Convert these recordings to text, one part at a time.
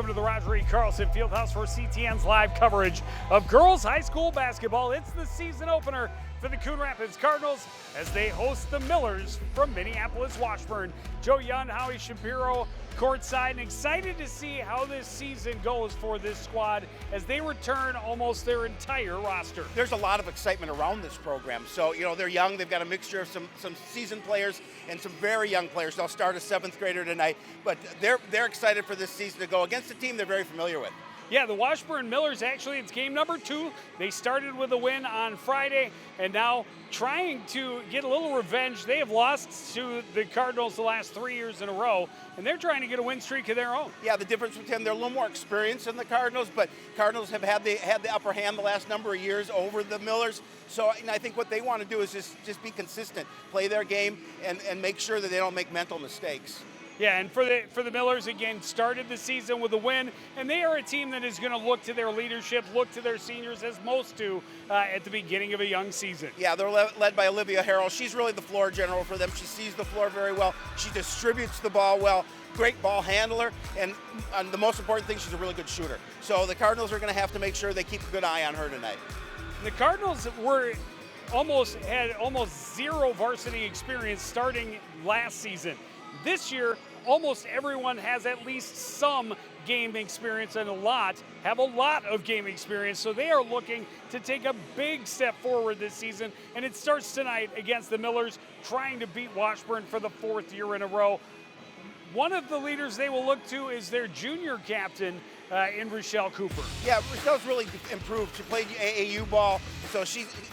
welcome to the Roger E. Carlson Fieldhouse for CTN's live coverage of girls high school basketball. It's the season opener for the Coon Rapids Cardinals as they host the Millers from Minneapolis, Washburn. Joe Young, Howie Shapiro, courtside, and excited to see how this season goes for this squad as they return almost their entire roster. There's a lot of excitement around this program. So, they're young. They've got a mixture of some seasoned players and some very young players. They'll start a seventh grader tonight, but they're excited for this season to go against a team they're very familiar with. Yeah, the Washburn Millers, actually, it's game number 2. They started with a win on Friday, and now trying to get a little revenge. They have lost to the Cardinals the last 3 years in a row, and they're trying to get a win streak of their own. Yeah, the difference with them, they're a little more experienced than the Cardinals, but Cardinals have had the upper hand the last number of years over the Millers. So I think what they want to do is just be consistent, play their game, and make sure that they don't make mental mistakes. Yeah, and for the Millers, again, started the season with a win, and they are a team that is going to look to their leadership, look to their seniors, as most do at the beginning of a young season. Yeah, they're led by Olivia Harrell. She's really the floor general for them. She sees the floor very well. She distributes the ball well. Great ball handler, and the most important thing, she's a really good shooter. So the Cardinals are going to have to make sure they keep a good eye on her tonight. The Cardinals had almost zero varsity experience starting last season. This year, almost everyone has at least some game experience, and have a lot of game experience. So they are looking to take a big step forward this season, and it starts tonight against the Millers, trying to beat Washburn for the 4th year in a row. One of the leaders they will look to is their junior captain, in Rochelle Cooper. Yeah, Rochelle's really improved. She played AAU ball, so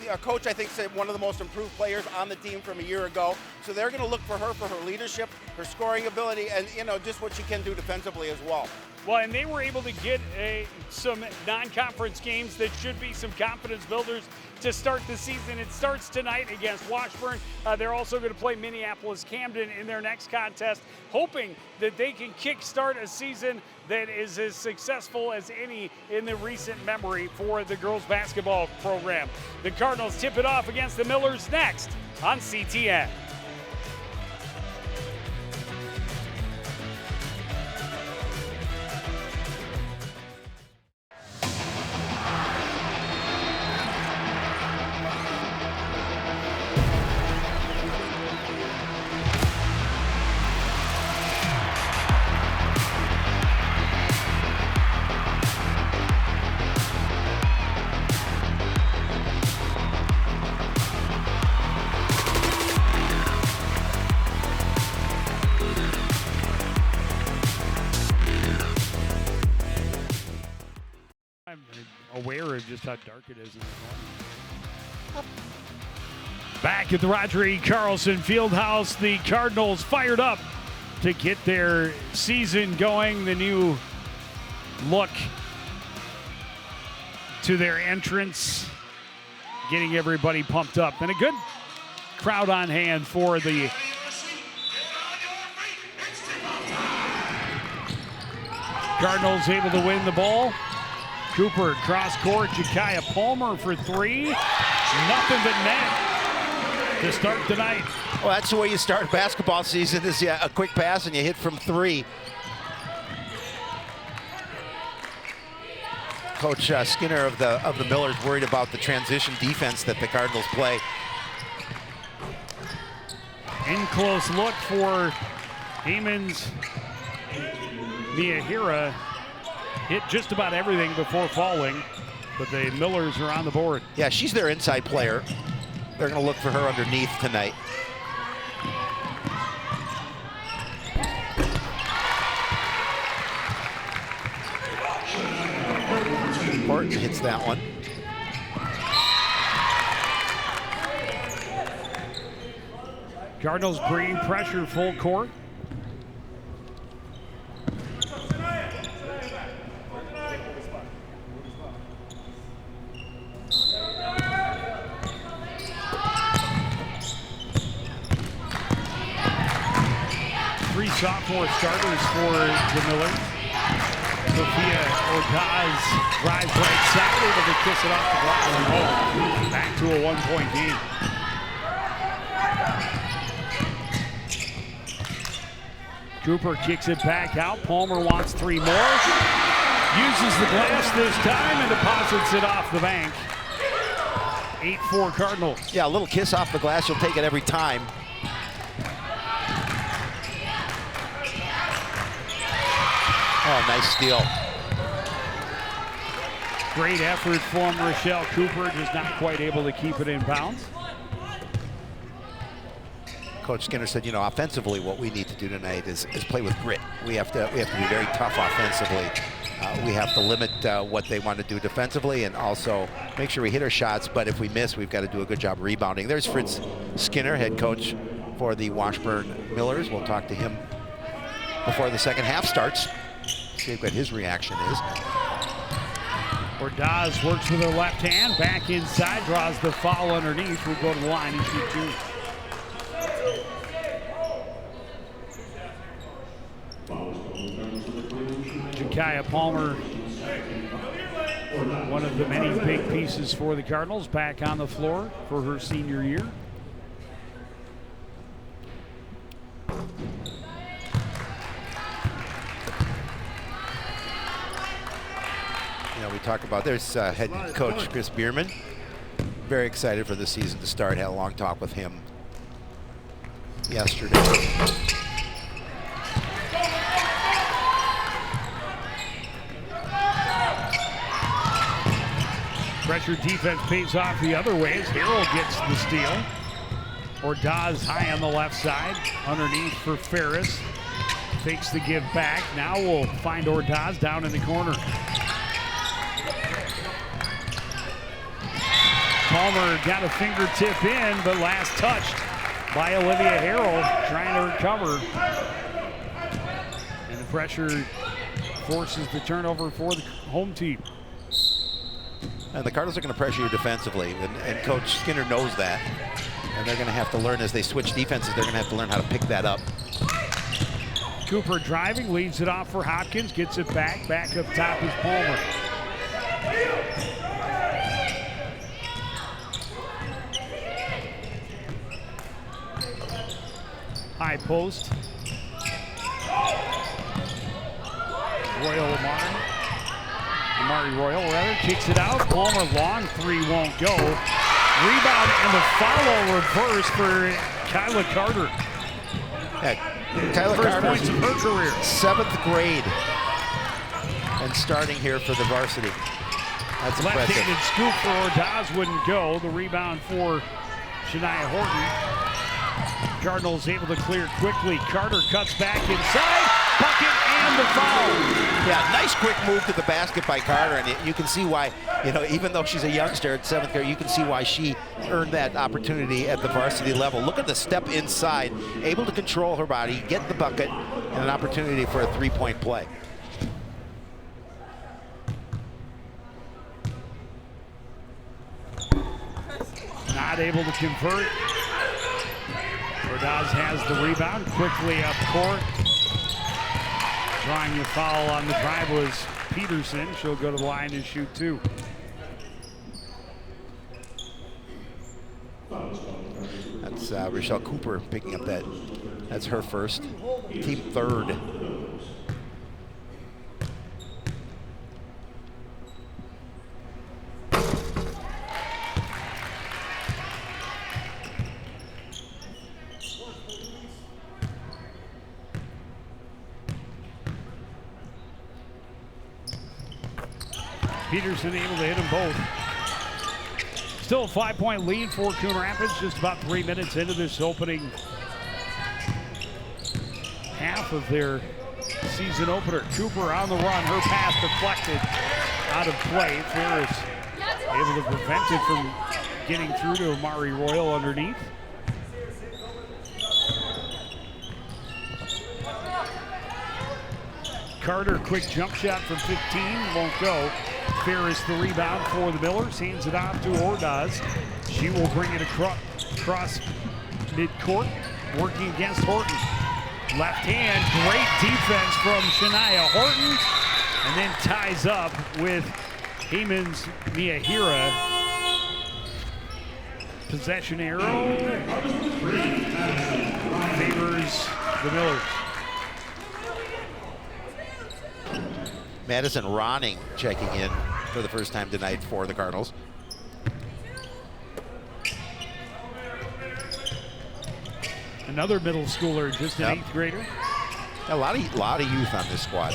our coach, I think, said one of the most improved players on the team from a year ago. So they're going to look for her for her leadership, her scoring ability, and just what she can do defensively as well. Well, and they were able to get some non-conference games that should be some confidence builders to start the season. It starts tonight against Washburn. They're also going to play Minneapolis Camden in their next contest, hoping that they can kickstart a season that is as successful as any in the recent memory for the girls basketball program. The Cardinals tip it off against the Millers next on CTN. I'm aware of just how dark it is in the morning. Back at the Roger E. Carlson Fieldhouse, the Cardinals fired up to get their season going. The new look to their entrance, getting everybody pumped up, and a good crowd on hand for the Cardinals, able to win the ball. Cooper cross court, Jakaya Palmer for 3. Nothing but net to start tonight. Well, that's the way you start basketball season, is a quick pass and you hit from 3. Coach Skinner of the Millers worried about the transition defense that the Cardinals play. In close look for Heyman's Miyahira. Hit just about everything before falling, but the Millers are on the board. Yeah, she's their inside player. They're going to look for her underneath tonight. Horton hits that one. Cardinals bringing pressure full court. Three sophomore starters for the Millers. Sophia Ordaz drives right side, able to kiss it off the glass and home. Back to a 1-point game. Cooper kicks it back out. Palmer wants 3 more. Uses the glass this time and deposits it off the bank. 8-4 Cardinals. Yeah, a little kiss off the glass. You'll take it every time. Oh, nice steal. Great effort from Rochelle Cooper, just not quite able to keep it in bounds. Coach Skinner said, you know, offensively, what we need to do tonight is play with grit. We have to be very tough offensively. We have to limit what they want to do defensively and also make sure we hit our shots, but if we miss, we've got to do a good job rebounding. There's Fritz Skinner, head coach for the Washburn Millers. We'll talk to him before the second half starts. See what his reaction is. Ordaz works with her left hand, back inside, draws the foul underneath. Will go to the line and shoot 2. Jakaya Palmer, one of the many big pieces for the Cardinals, back on the floor for her senior year. You know, we talk about, there's head coach Chris Bierman. Very excited for the season to start. Had a long talk with him yesterday. Pressure defense pays off the other way as Harrell gets the steal. Ordaz high on the left side, underneath for Ferris. Fakes the give back. Now we'll find Ordaz down in the corner. Palmer got a fingertip in, but last touched by Olivia Harrell, trying to recover. And the pressure forces the turnover for the home team. And the Cardinals are going to pressure you defensively, and Coach Skinner knows that. And they're going to have to learn as they switch defenses, they're going to have to learn how to pick that up. Cooper driving, leaves it off for Hopkins, gets it back. Back up top is Palmer. High post. Amari Royal rather, kicks it out. Palmer long 3 won't go. Rebound and the follow reverse for Kyla Carter. Kyla First points of her career. 7th grade and starting here for the varsity. That's impressive. Left-handed scoop for Ordaz wouldn't go. The rebound for Shania Horton. Cardinals able to clear quickly. Carter cuts back inside. Bucket and the foul. Yeah, nice quick move to the basket by Carter, and you can see why, you know, even though she's a youngster at 7th grade, you can see why she earned that opportunity at the varsity level. Look at the step inside, able to control her body, get the bucket, and an opportunity for a 3-point play. Not able to convert. Ordaz has the rebound, quickly up court. Drawing the foul on the drive was Peterson. She'll go to the line and shoot 2. That's Rochelle Cooper picking up that. That's her first, team 3rd. Peterson able to hit them both. Still a 5-point lead for Coon Rapids, just about 3 minutes into this opening half of their season opener. Cooper on the run, her pass deflected out of play. Ferris able to prevent it from getting through to Amari Royal underneath. Carter, quick jump shot from 15, won't go. Ferris the rebound for the Millers, hands it off to Ordaz. She will bring it across midcourt, working against Horton. Left hand, great defense from Shania Horton, and then ties up with Heyman's Miyahira. Possession arrow favors the Millers. Madison Ronning checking in for the first time tonight for the Cardinals. Another middle schooler, just an 8th grader. A lot of youth on this squad.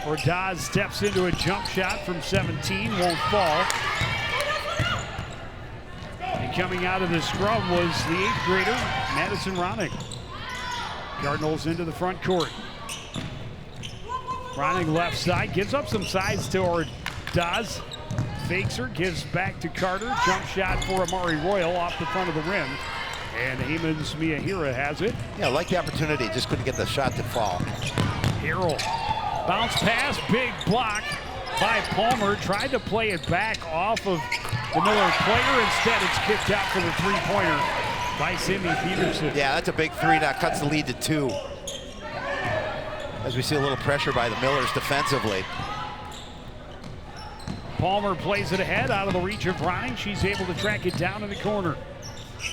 Ordaz steps into a jump shot from 17, won't fall. And coming out of the scrum was the 8th grader, Madison Ronning. Cardinals into the front court. Ronning left side, gives up some size to Ordaz. Fakes her, gives back to Carter. Jump shot for Amari Royal off the front of the rim. And Heyman's Miyahira has it. Yeah, I like the opportunity, just couldn't get the shot to fall. Harrell, bounce pass, big block by Palmer. Tried to play it back off of the Miller player. Instead, it's kicked out for the three-pointer by Sidney Peterson. Yeah, that's a big three. Now cuts the lead to 2. As we see a little pressure by the Millers defensively. Palmer plays it ahead, out of the reach of Ronning. She's able to track it down in the corner.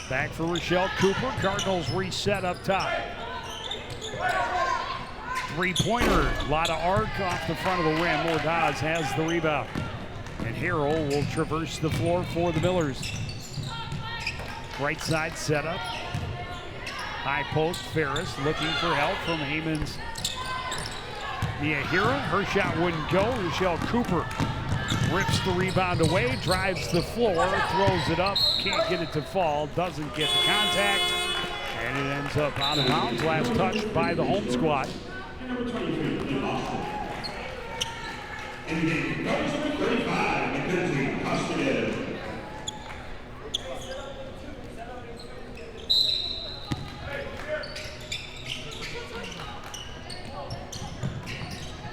Back for Rochelle Cooper. Cardinals reset up top. Three-pointer, a lot of arc off the front of the rim. Ordaz has the rebound. And Harrell will traverse the floor for the Millers. Right side setup. High post, Ferris looking for help from Heyman's Miyahira. Her shot wouldn't go. Rochelle Cooper rips the rebound away, drives the floor, throws it up, can't get it to fall, doesn't get the contact, and it ends up out of bounds. Last touch by the home squad.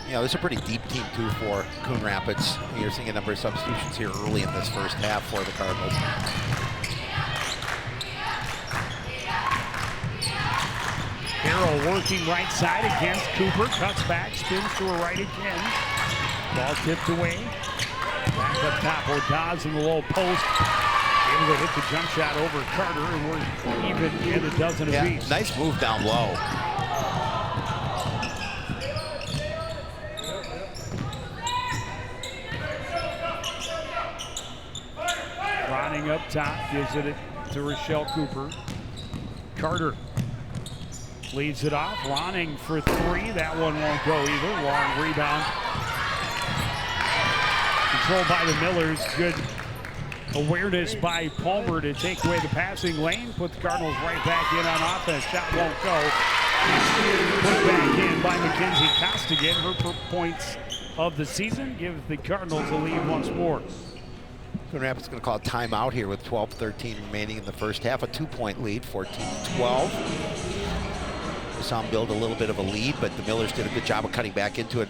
You know, this is a pretty deep team, too, for Coon Rapids. You're seeing a number of substitutions here early in this first half for the Cardinals. Harrell working right side against Cooper. Cuts back, spins to her right again. Ball tipped away. Back up top, Ordaz in the low post. Able to hit the jump shot over Carter, and we're even in a dozen apiece. Nice move down low. Ronning up top, gives it to Rochelle Cooper. Carter leads it off. Ronning for 3. That one won't go either. Long rebound. Controlled by the Millers. Good awareness by Palmer to take away the passing lane. Put the Cardinals right back in on offense. Shot won't go. Put back in by Mackenzie Costigan. Her points of the season give the Cardinals a lead once more. Coon Rapids is going to call a timeout here with 12:13 remaining in the first half. A 2-point lead, 14-12. We saw them build a little bit of a lead, but the Millers did a good job of cutting back into it.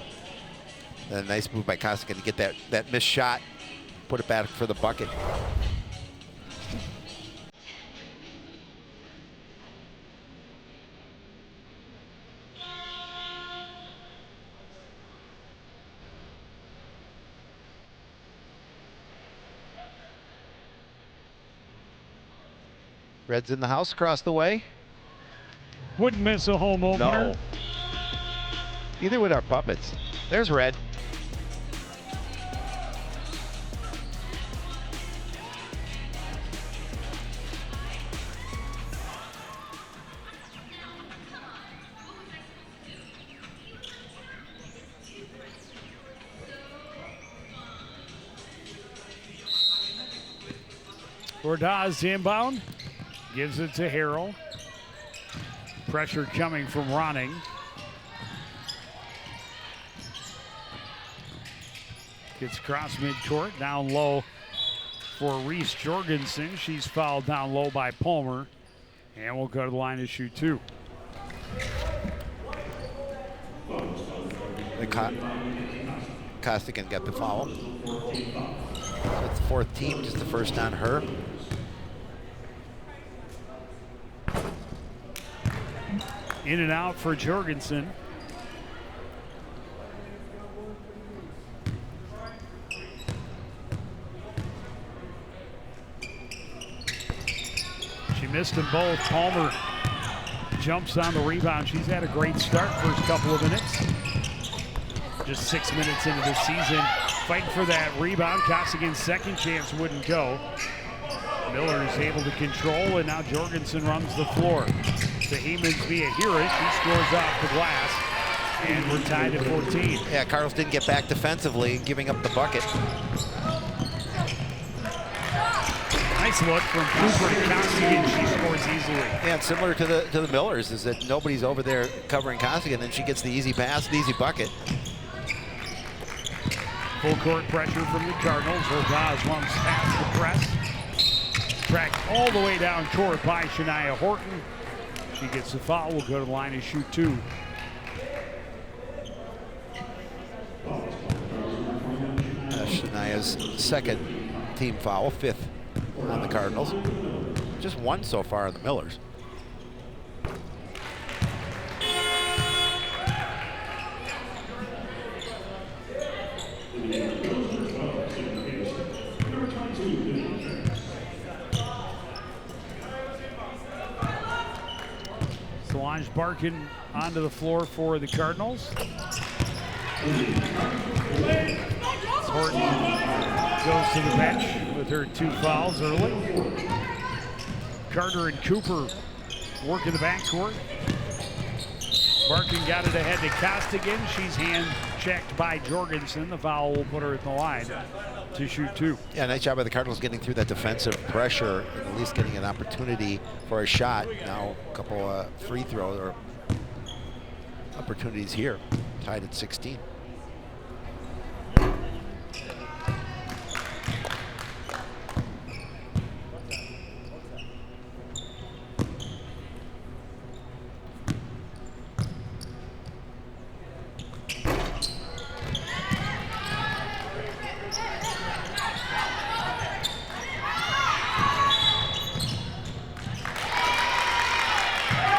And a nice move by Costigan to get that missed shot, put it back for the bucket. Reds in the house across the way. Wouldn't miss a home opener. No. Neither would our puppets. There's Red. Ordaz inbound. Gives it to Harrell. Pressure coming from Ronning. Gets across midcourt, down low for Reese Jorgensen. She's fouled down low by Palmer. And we'll go to the line to shoot 2. Costigan got the foul. That's the 4th team, just the first on her. In and out for Jorgensen. She missed them both. Palmer jumps on the rebound. She's had a great start first couple of minutes. Just 6 minutes into the season, fighting for that rebound. Costigan's second chance wouldn't go. Miller is able to control, and now Jorgensen runs the floor. To Hemans via Harris. He scores off the glass, and we're tied at 14. Yeah, Cardinals didn't get back defensively, giving up the bucket. Nice look from Cooper to Costigan. She scores easily. Yeah, and similar to the Millers is that nobody's over there covering Costigan, and she gets the easy pass, the easy bucket. Full court pressure from the Cardinals. Ordaz runs past the press. Tracked all the way down court by Shania Horton. She gets the foul. Will go to the line and shoot 2. Shania's second team foul, 5th on the Cardinals. Just 1 so far on the Millers. Solange Barkin onto the floor for the Cardinals. Horton goes to the bench with her 2 fouls early. Carter and Cooper work in the backcourt. Barkin got it ahead to Costigan. She's hand-checked by Jorgensen. The foul will put her at the line to shoot 2. Yeah, nice job by the Cardinals getting through that defensive pressure and at least getting an opportunity for a shot. Now a couple free throws or opportunities here, tied at 16.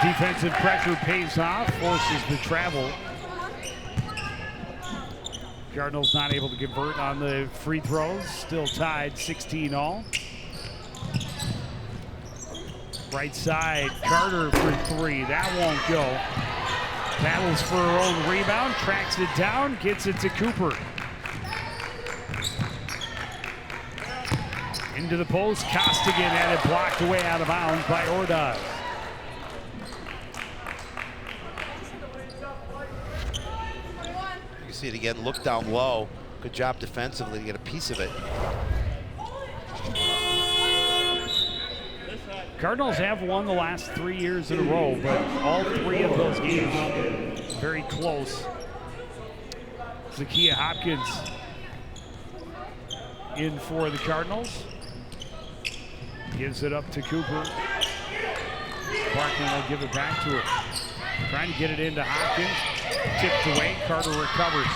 Defensive pressure pays off, forces the travel. Cardinals not able to convert on the free throws, still tied 16 all. Right side, Carter for 3, that won't go. Battles for her own rebound, tracks it down, gets it to Cooper. Into the post, Costigan had it blocked away out of bounds by Ordaz. See it again, look down low. Good job defensively to get a piece of it. Cardinals have won the last 3 years in a row, but all 3 of those games very close. Zakiya Hopkins in for the Cardinals. Gives it up to Cooper. Barkin will give it back to her. Trying to get it into Hopkins. Tipped away. Carter recovers.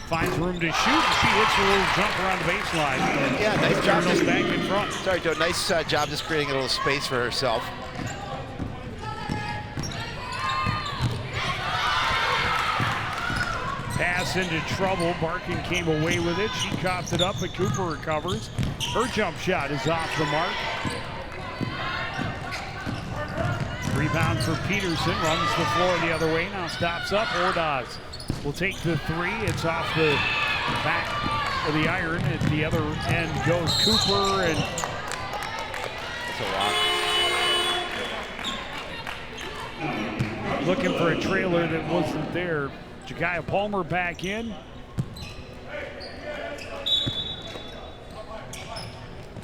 Finds room to shoot. And she hits a little jump around the baseline. Yeah, nice job. Cardinals back in front. Sorry, Joe. Nice job just creating a little space for herself. Pass into trouble. Barkin came away with it. She coughed it up, but Cooper recovers. Her jump shot is off the mark. Rebound for Peterson, runs the floor the other way, now stops up. Ordaz will take the 3. It's off the back of the iron. At the other end goes Cooper, and That's a lot. looking for a trailer that wasn't there. Ja'Kiah Palmer back in.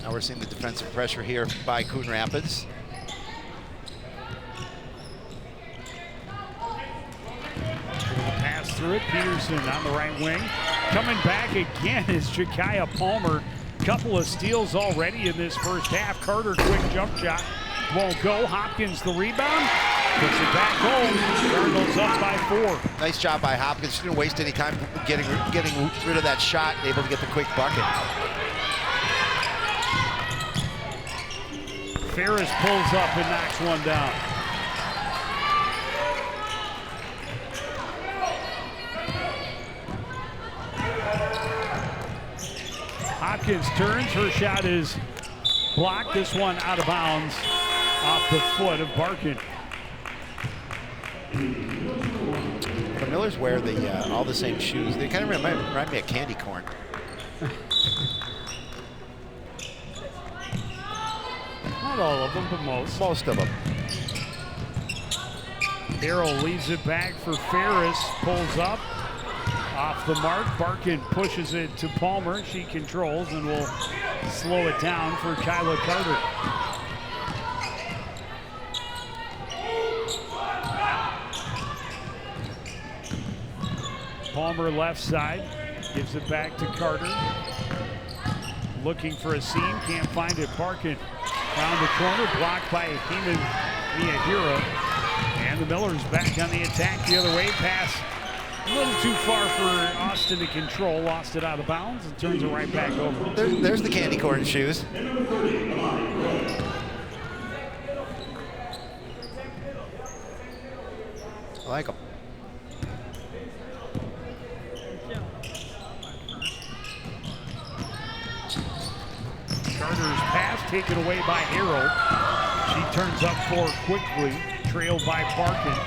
Now we're seeing the defensive pressure here by Coon Rapids. Pass through it, Peterson on the right wing. Coming back again is Ja'Kiah Palmer. Couple of steals already in this first half. Carter, quick jump shot. Won't go. Hopkins the rebound. Puts it back home. Cardinals up by 4. Nice job by Hopkins. She didn't waste any time getting rid of that shot and able to get the quick bucket. Ferris pulls up and knocks one down. Hopkins turns. Her shot is blocked. This one out of bounds off the foot of Barkin. The Millers wear all the same shoes. They kind of remind me of candy corn. Not all of them, but most. Most of them. Harrell leaves it back for Ferris, pulls up, off the mark. Barkin pushes it to Palmer. She controls and will slow it down for Kyla Carter. Palmer left side, gives it back to Carter. Looking for a seam, can't find it. Barkin round the corner, blocked by Heyman Miyahira. And the Millers back on the attack the other way. Pass a little too far for Austin to control. Lost it out of bounds and turns it right back over. There's the candy corn shoes. I like them. Carter's pass taken away by Harrell. She turns up four quickly, trailed by Barkin.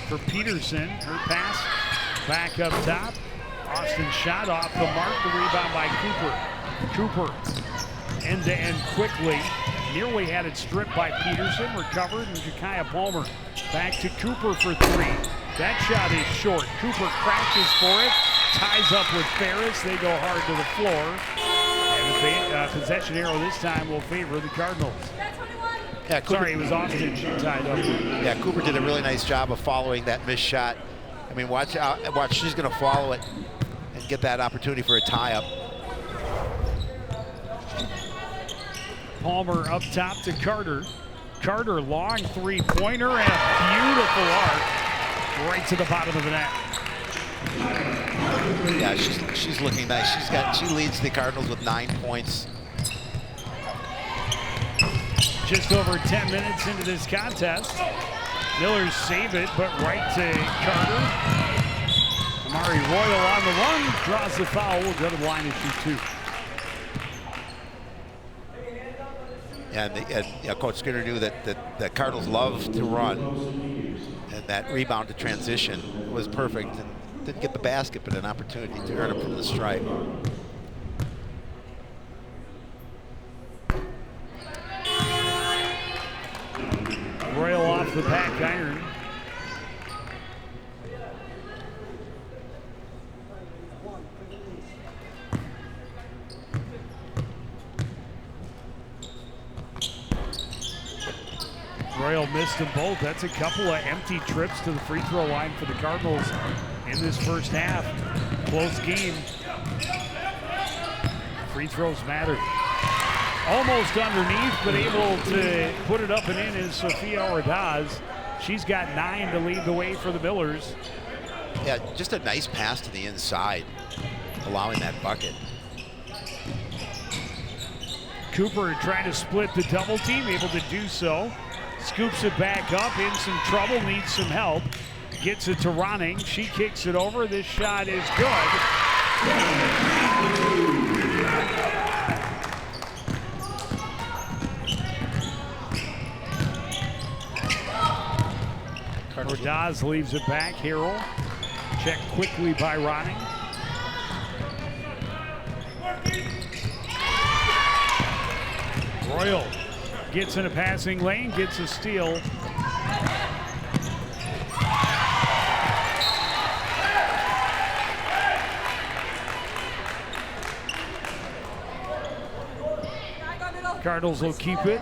For Peterson, her pass back up top. Austin shot off the mark, the rebound by Cooper. End to end quickly. Nearly had it stripped by Peterson, recovered, and Jakaya Palmer back to Cooper for three. That shot is short. Cooper crashes for it, ties up with Ferris. They go hard to the floor. And the possession arrow this time will favor the Cardinals. Yeah, Cooper, sorry, it was Austin she tied up. Yeah, Cooper did a really nice job of following that missed shot. I mean, watch, she's going to follow it and get that opportunity for a tie-up. Palmer up top to Carter. Carter, long three-pointer and a beautiful arc right to the bottom of the net. Yeah, she's looking nice. She leads the Cardinals with 9 points. Just over 10 minutes into this contest. Millers save it, but right to Carter. Amari Royal on the run, draws the foul, will go to the line and shoot two. And Coach Skinner knew that the Cardinals love to run, and that rebound to transition was perfect. And didn't get the basket, but an opportunity to earn it from the stripe. Royal off the back iron. Royal missed them both. That's a couple of empty trips to the free throw line for the Cardinals in this first half. Close game. Free throws matter. Almost underneath, but able to put it up and in is Sophia Ordaz. She's got 9 to lead the way for the Millers. Yeah, just a nice pass to the inside, allowing that bucket. Cooper trying to split the double team, able to do so. Scoops it back up, in some trouble, needs some help. Gets it to Ronning, she kicks it over. This shot is good. Ordaz leaves it back. Harrell checked quickly by Ronning. Royal gets in a passing lane, gets a steal. Cardinals will keep it.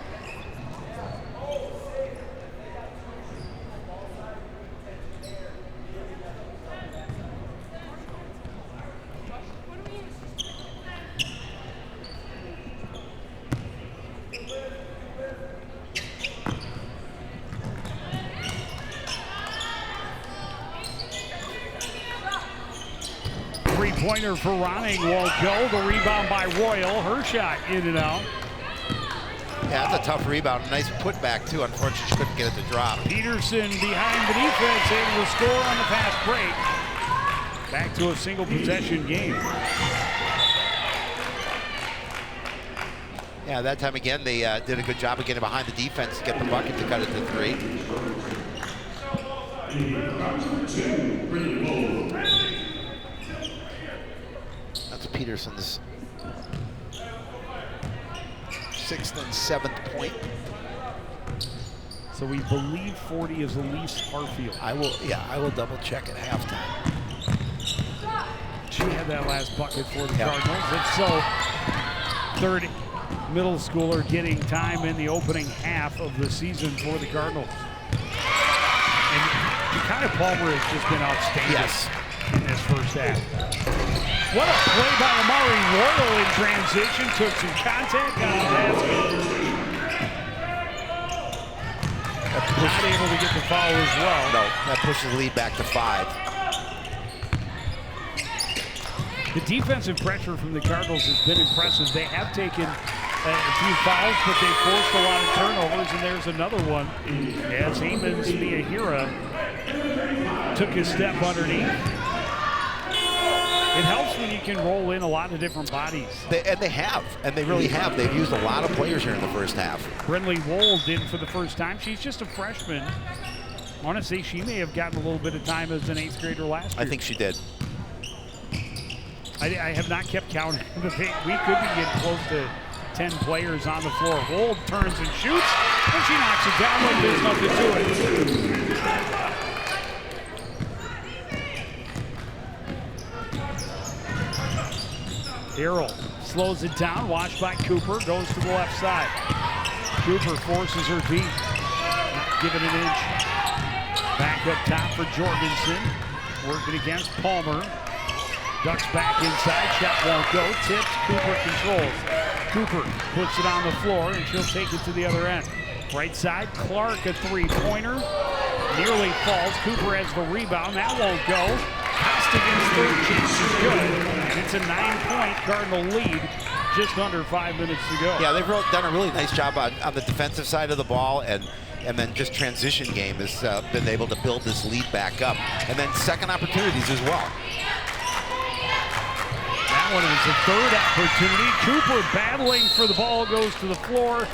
Three-pointer for Ronning won't go. The rebound by Royal. Her shot in and out. Yeah, that's a tough rebound. Nice putback, too. Unfortunately, she couldn't get it to drop. Peterson behind the defense, able to score on the fast break. Back to a single possession game. Yeah, that time again, they did a good job of getting behind the defense to get the bucket to cut it to 3. That's Peterson's 6th and 7th point. So we believe 40 is Elise Harfield. I will double check at halftime. She had that last bucket for the Cardinals. If so, third middle schooler getting time in the opening half of the season for the Cardinals. And Jakaya Palmer has just been outstanding in this first half. What a play by Amari Royal in transition. Took some contact on the basket. Not able to get the foul as well. No, that pushes the lead back to 5. The defensive pressure from the Cardinals has been impressive. They have taken a few fouls, but they forced a lot of turnovers, and there's another one as Hamons Miyahira took a step underneath. It helps when you can roll in a lot of different bodies. They really have. They've used a lot of players here in the first half. Brindley Wold in for the first time. She's just a freshman. I want to say she may have gotten a little bit of time as an 8th grader last year. I think she did. I have not kept counting. We could be getting close to 10 players on the floor. Wold turns and shoots, and she knocks it down like there's nothing to it. Harrell slows it down, watched by Cooper, goes to the left side. Cooper forces her beat, not giving an inch. Back up top for Jorgensen, working against Palmer. Ducks back inside, shot won't go, tips, Cooper controls. Cooper puts it on the floor and she'll take it to the other end. Right side, Clark, a three-pointer, nearly falls. Cooper has the rebound, that won't go. Costigan's third chance is good, and it's a 9-point Cardinal lead, just under 5 minutes to go. Yeah, they've done a really nice job on the defensive side of the ball, and then just transition game has been able to build this lead back up. And then second opportunities as well. That one is the third opportunity. Cooper battling for the ball, goes to the floor,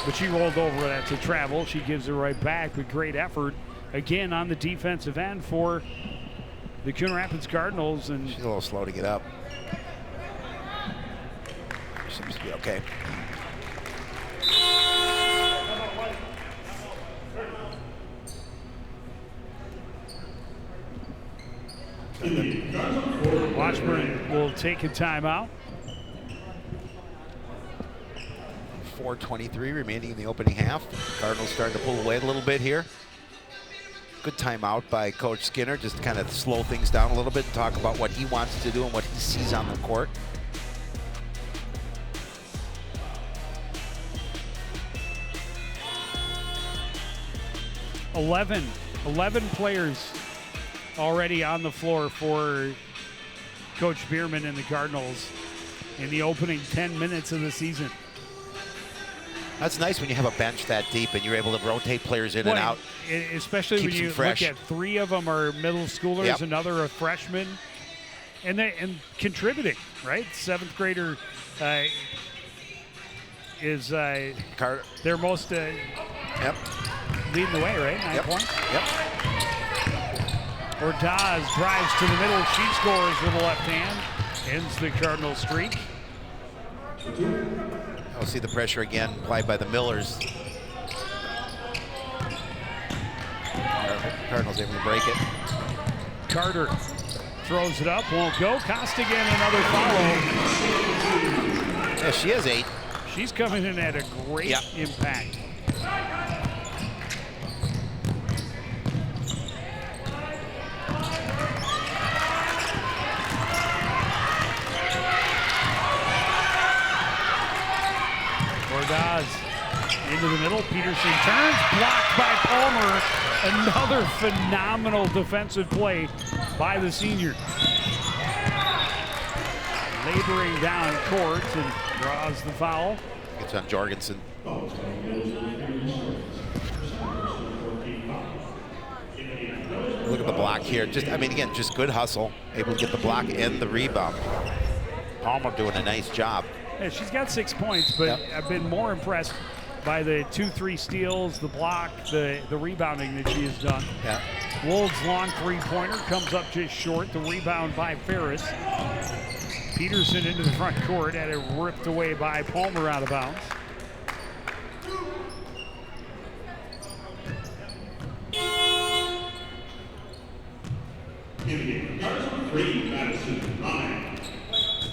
but she rolled over. That's a travel. She gives it right back with great effort. Again, on the defensive end for the Coon Rapids Cardinals. And she's a little slow to get up. Seems to be okay. Washburn will take a timeout. 4:23 remaining in the opening half. Cardinals starting to pull away a little bit here. Good timeout by Coach Skinner, just to kind of slow things down a little bit and talk about what he wants to do and what he sees on the court. Eleven players already on the floor for Coach Bierman and the Cardinals in the opening 10 minutes of the season. That's nice when you have a bench that deep and you're able to rotate players in and out. Especially when you look at 3 of them are middle schoolers, another a freshman, and contributing, right? 7th grader is their most leading the way, right? 9 points. Yep. Ordaz drives to the middle. She scores with the left hand. Ends the Cardinal streak. I'll see the pressure again applied by the Millers. Cardinals able to break it. Carter throws it up, won't go. Costigan, another follow. Yeah, she has 8. She's coming in at a great impact. Ordaz into the middle. Peterson turns, blocked by Palmer. Another phenomenal defensive play by the senior. Laboring down court and draws the foul. It's on Jorgensen. Look at the block here. Again, just good hustle. Able to get the block and the rebound. Palmer doing a nice job. Yeah, she's got 6 points, but I've been more impressed by the 2-3 steals, the block, the rebounding that she has done. Yeah. Wold's long three-pointer comes up just short. The rebound by Ferris. Peterson into the front court, had it ripped away by Palmer out of bounds.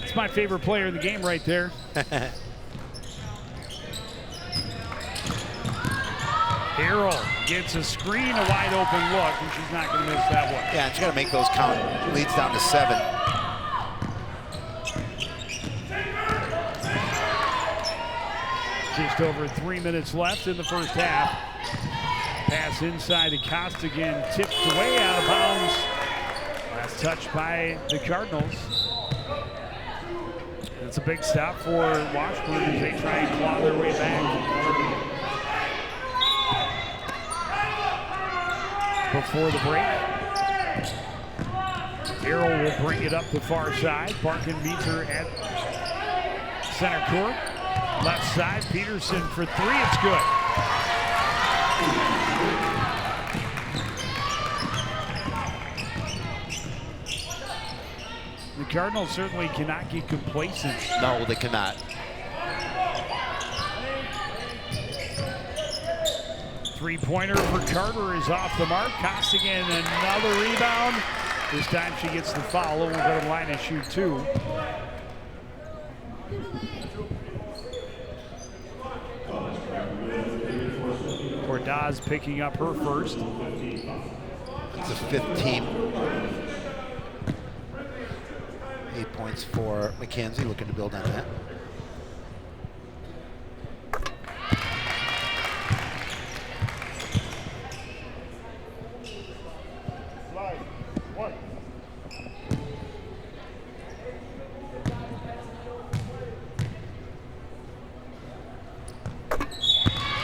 It's my favorite player in the game right there. Harrell gets a screen, a wide open look, and she's not going to miss that one. Yeah, she's got to make those count. Leads down to 7. Just over 3 minutes left in the first half. Pass inside to Costigan, tipped away out of bounds. Last touch by the Cardinals. It's a big stop for Washburn as they try and claw their way back. Before the break, Harrell will bring it up the far side. Barkin meets her at center court. Left side, Peterson for 3, it's good. The Cardinals certainly cannot get complacent. No, they cannot. Three-pointer for Carter is off the mark. Costigan, another rebound. This time she gets the foul. We'll go to line and shoot 2. Ordaz picking up her first. It's a 15. 8 points for McKenzie, looking to build on that.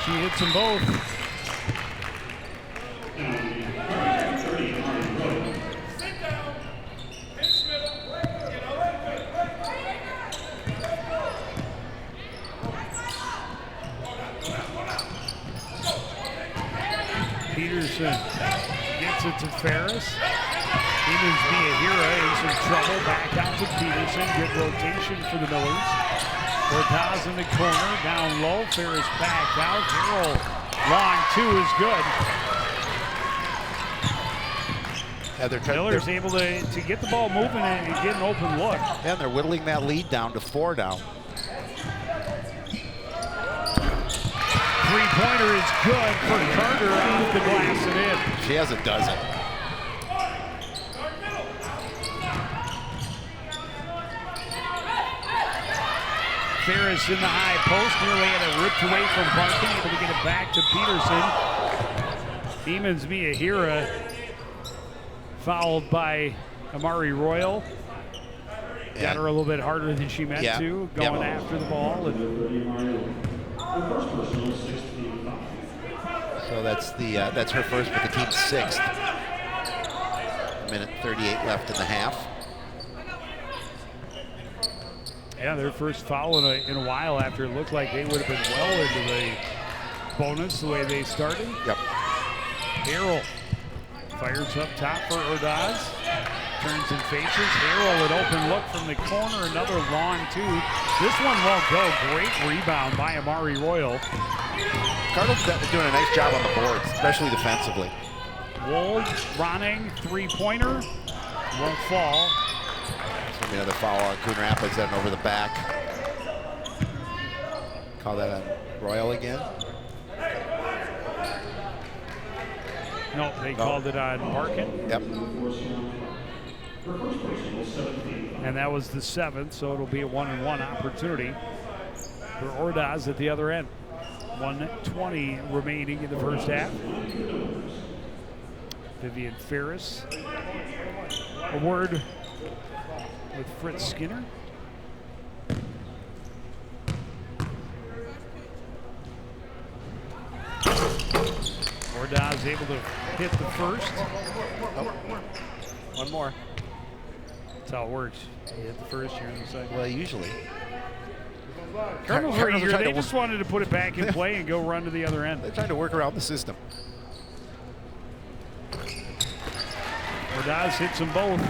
She hits them both. Peterson gets it to Ferris. Evans Miyahira in some trouble. Back out to Peterson. Good rotation for the Millers. Cortaz in the corner, down low. Ferris back out. Harrell, long 2 is good. Yeah, Miller's able to get the ball moving and get an open look. Yeah, and they're whittling that lead down to 4 now. Three-pointer is good for Carter off the glass and in. She has a dozen. Ferris in the high post, nearly had it ripped away from Barkin, able to get it back to Peterson. Evans Miyahira fouled by Amari Royal. Yeah. Got her a little bit harder than she meant to, going after the ball. So that's her first, but the team's 6th. 1:38 left in the half. Yeah, their first foul in a while after it looked like they would have been well into the bonus the way they started. Yep. Harrell fires up top for Ordaz. Turns and faces. Harrell, an open look from the corner. Another long 2. This one won't go. Great rebound by Amari Royal. Cardinals doing a nice job on the boards, especially defensively. Wold, Ronning, three-pointer. Won't fall. There's going to be another foul on Coon Rapids, then over the back. Call that on Royal again. No, they called it on Barkin. Yep. And that was the 7th, so it'll be a 1-and-1 opportunity for Ordaz at the other end. 1:20 remaining in the first half. Vivian Ferris. A word with Fritz Skinner. Ordaz able to hit the first. Oh. One more. That's how it works. You hit the first, you're in the second. Well, usually. Cardinals were eager. They just wanted to put it back in play and go run to the other end. They're trying to work around the system. Ordaz hits them both.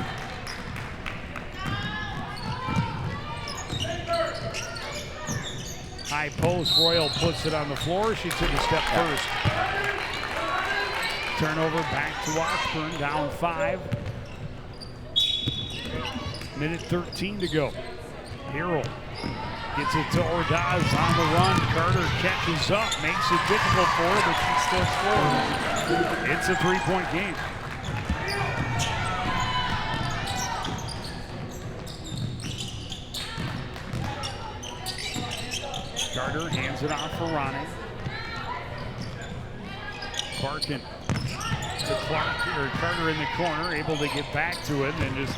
High post, Royal puts it on the floor. She took a step first. Turnover back to Washburn, down 5. Minute 13 to go. Harrell gets it to Ordaz on the run. Carter catches up, makes it difficult for her, but she still scores. It's a 3-point game. Carter hands it off for Ronnie. Barkin to Clark, or Carter in the corner, able to get back to it and just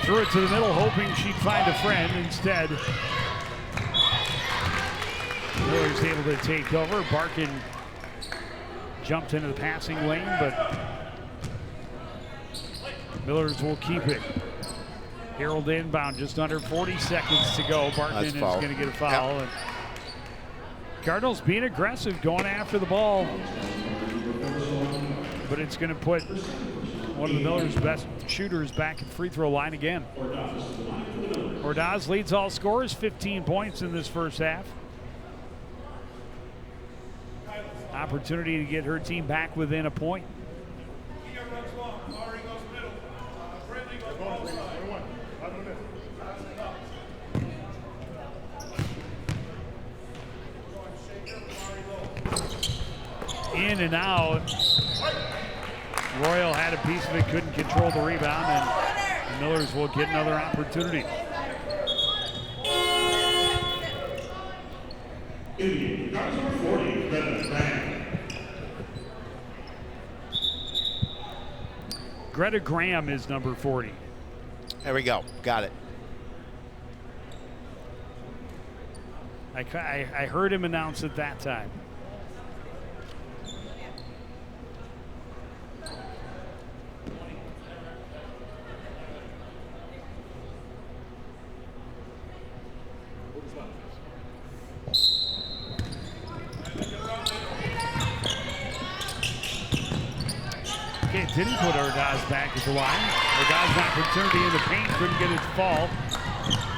threw it to the middle, hoping she'd find a friend. Instead, Miller's able to take over. Barkin jumped into the passing lane, but Millers will keep it. Harold inbound, just under 40 seconds to go. Barkin is going to get a foul. Yep. And Cardinals being aggressive, going after the ball. But it's going to put one of the Millers' best shooters back at free throw line again. Ordaz leads all scorers, 15 points in this first half. Opportunity to get her team back within a point. In and out. Royal had a piece of it, couldn't control the rebound, and the Millers will get another opportunity. Greta Graham is number 40. There we go. Got it. I heard him announce it that time. Okay, didn't put Ordaz back at the line. Ordaz opportunity in the paint, couldn't get it to fall.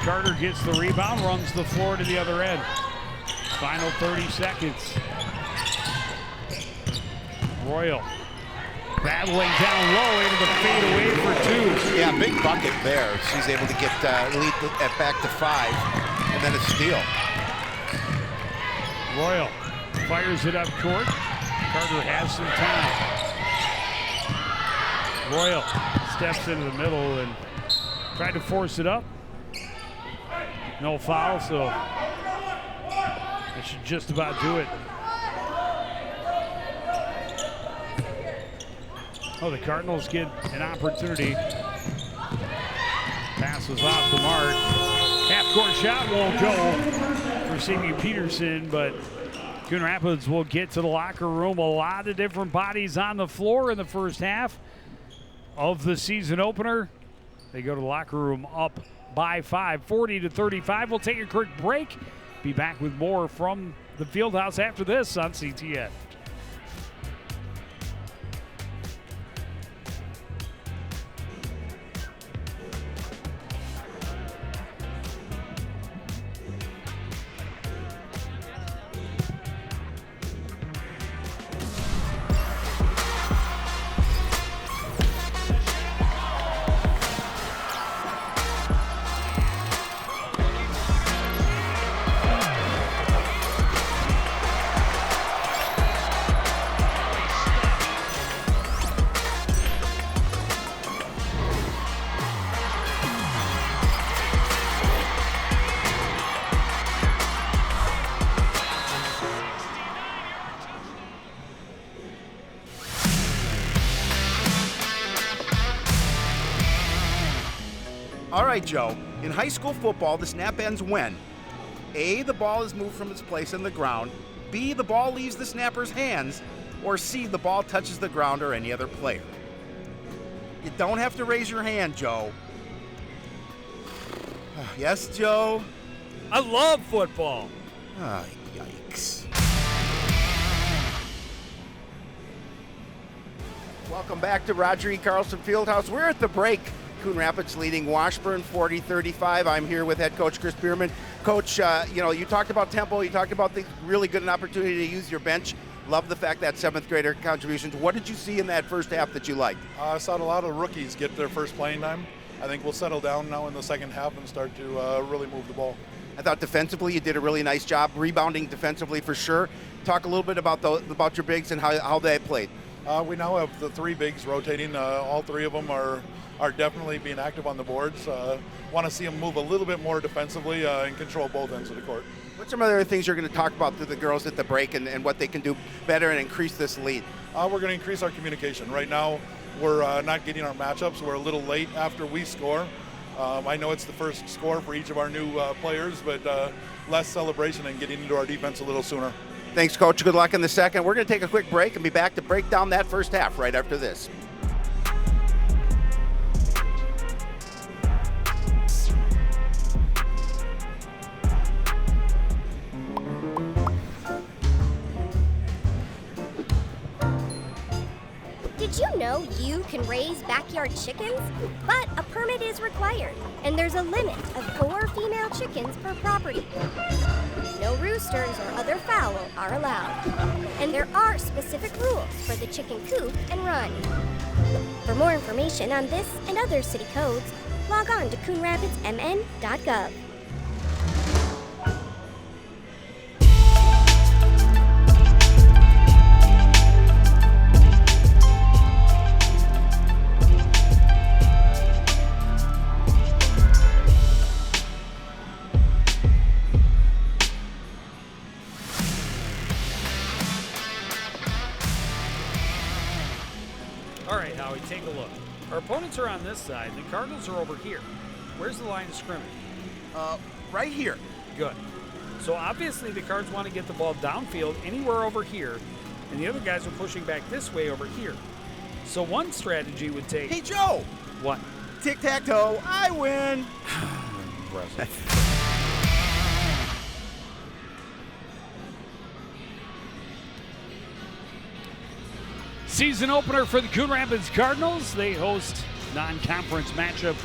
Carter gets the rebound, runs the floor to the other end. Final 30 seconds. Royal battling down low into the fadeaway for 2. Yeah, big bucket there. She's able to get lead at back to 5, and then a steal. Royal fires it up court. Carter has some time. Royal steps into the middle and tried to force it up. No foul, so that should just about do it. Oh, the Cardinals get an opportunity. Passes off the mark. Half-court shot won't go for Sadie Peterson, but Coon Rapids will get to the locker room. A lot of different bodies on the floor in the first half of the season opener. They go to the locker room up by 5, 40-35. We'll take a quick break. Be back with more from the Fieldhouse after this on CTN. All right, Joe. In high school football, the snap ends when A, the ball is moved from its place on the ground, B, the ball leaves the snapper's hands, or C, the ball touches the ground or any other player. You don't have to raise your hand, Joe. Yes, Joe? I love football. Oh, yikes. Welcome back to Roger E. Carlson Fieldhouse. We're at the break. Coon Rapids leading Washburn 40-35. I'm here with head coach Chris Bierman. Coach, you talked about tempo. You talked about the really good an opportunity to use your bench. Love the fact that seventh grader contributions. What did you see in that first half that you liked? I saw a lot of rookies get their first playing time. I think we'll settle down now in the second half and start to really move the ball. I thought defensively you did a really nice job, rebounding defensively for sure. Talk a little bit about your bigs and how they played. We now have the three bigs rotating. All three of them are definitely being active on the boards. Want to see them move a little bit more defensively and control both ends of the court. What's some other things you're going to talk about to the girls at the break and what they can do better and increase this lead? We're going to increase our communication. Right now, we're not getting our matchups. We're a little late after we score. I know it's the first score for each of our new players, but less celebration and getting into our defense a little sooner. Thanks, Coach. Good luck in the second. We're going to take a quick break and be back to break down that first half right after this. Did you know you can raise backyard chickens? But a permit is required, and there's a limit of 4 female chickens per property. No roosters or other fowl are allowed. And there are specific rules for the chicken coop and run. For more information on this and other city codes, log on to coonrapidsmn.gov. All right, Howie, take a look. Our opponents are on this side. The Cardinals are over here. Where's the line of scrimmage? Right here. Good. So obviously the Cards want to get the ball downfield anywhere over here, and the other guys are pushing back this way over here. So one strategy would take... Hey, Joe. What? Tic-tac-toe. I win. Impressive. Season opener for the Coon Rapids Cardinals. They host non-conference matchup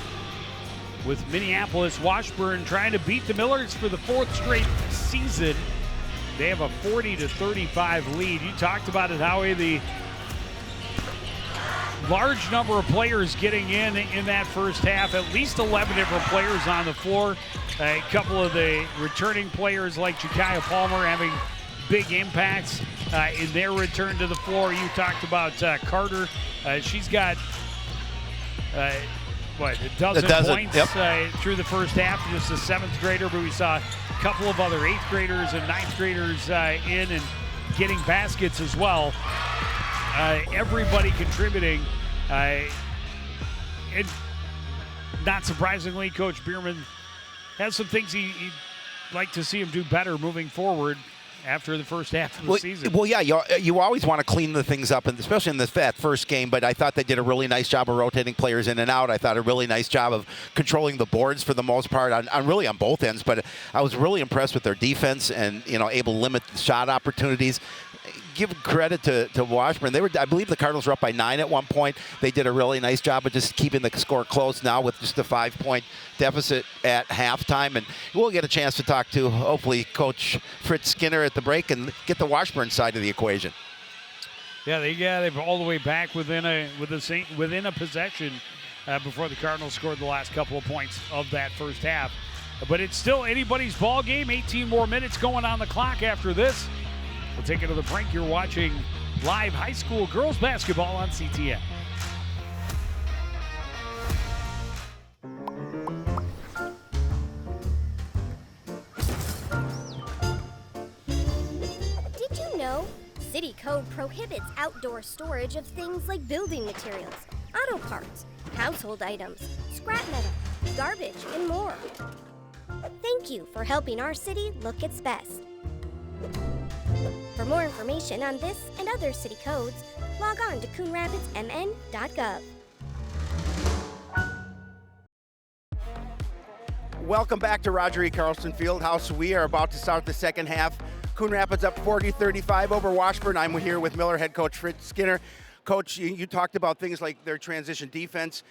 with Minneapolis. Washburn trying to beat the Millers for the 4th straight season. They have a 40-35 lead. You talked about it, Howie, the large number of players getting in that first half. At least 11 different players on the floor. A couple of the returning players like Jakaya Palmer having big impacts in their return to the floor. You talked about Carter. She's got, a dozen points through the first half. Just a 7th grader, but we saw a couple of other 8th graders and 9th graders in and getting baskets as well. Everybody contributing. And not surprisingly, Coach Bierman has some things he'd like to see him do better moving forward after the first half of the season. Well, yeah, you always want to clean the things up, and especially in that first game, but I thought they did a really nice job of rotating players in and out. I thought a really nice job of controlling the boards for the most part, really on both ends, but I was really impressed with their defense and, able to limit the shot opportunities. Give credit to Washburn. I believe the Cardinals were up by 9 at one point. They did a really nice job of just keeping the score close now with just a 5-point deficit at halftime. And we'll get a chance to talk to, hopefully, Coach Fritz Skinner at the break and get the Washburn side of the equation. Yeah, they've all the way back within a possession before the Cardinals scored the last couple of points of that first half. But it's still anybody's ball game. 18 more minutes going on the clock after this. We'll take it to the break. You're watching live high school girls basketball on CTN. Did you know city code prohibits outdoor storage of things like building materials, auto parts, household items, scrap metal, garbage, and more? Thank you for helping our city look its best. For more information on this and other city codes, log on to coonrapidsmn.gov. Welcome back to Roger E. Carlson Fieldhouse. We are about to start the second half. Coon Rapids up 40-35 over Washburn. I'm here with Miller head coach Fritz Skinner. Coach, you talked about things like their transition defense.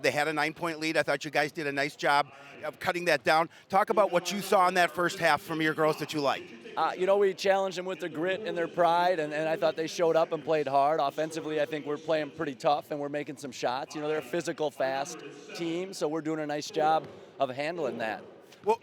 They had a 9-point lead. I thought you guys did a nice job of cutting that down. Talk about what you saw in that first half from your girls that you liked. We challenged them with their grit and their pride, and I thought they showed up and played hard. Offensively, I think we're playing pretty tough, and we're making some shots. They're a physical, fast team, so we're doing a nice job of handling that. Well,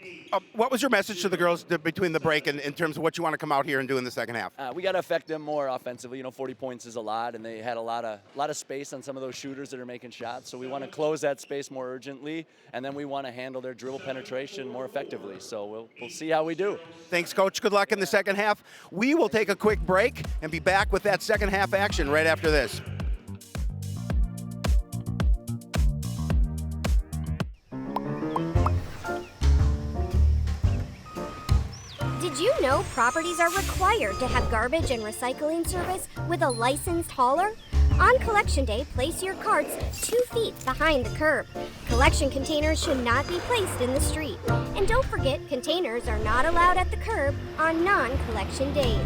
what was your message to the girls between the break and in terms of what you want to come out here and do in the second half? We got to affect them more offensively. 40 points is a lot, and they had a lot of space on some of those shooters that are making shots. So we want to close that space more urgently, and then we want to handle their dribble penetration more effectively. So we'll see how we do. Thanks, Coach. Good luck in the second half. We will take a quick break and be back with that second half action right after this. Did you know properties are required to have garbage and recycling service with a licensed hauler? On collection day, place your carts 2 feet behind the curb. Collection containers should not be placed in the street. And don't forget, containers are not allowed at the curb on non-collection days.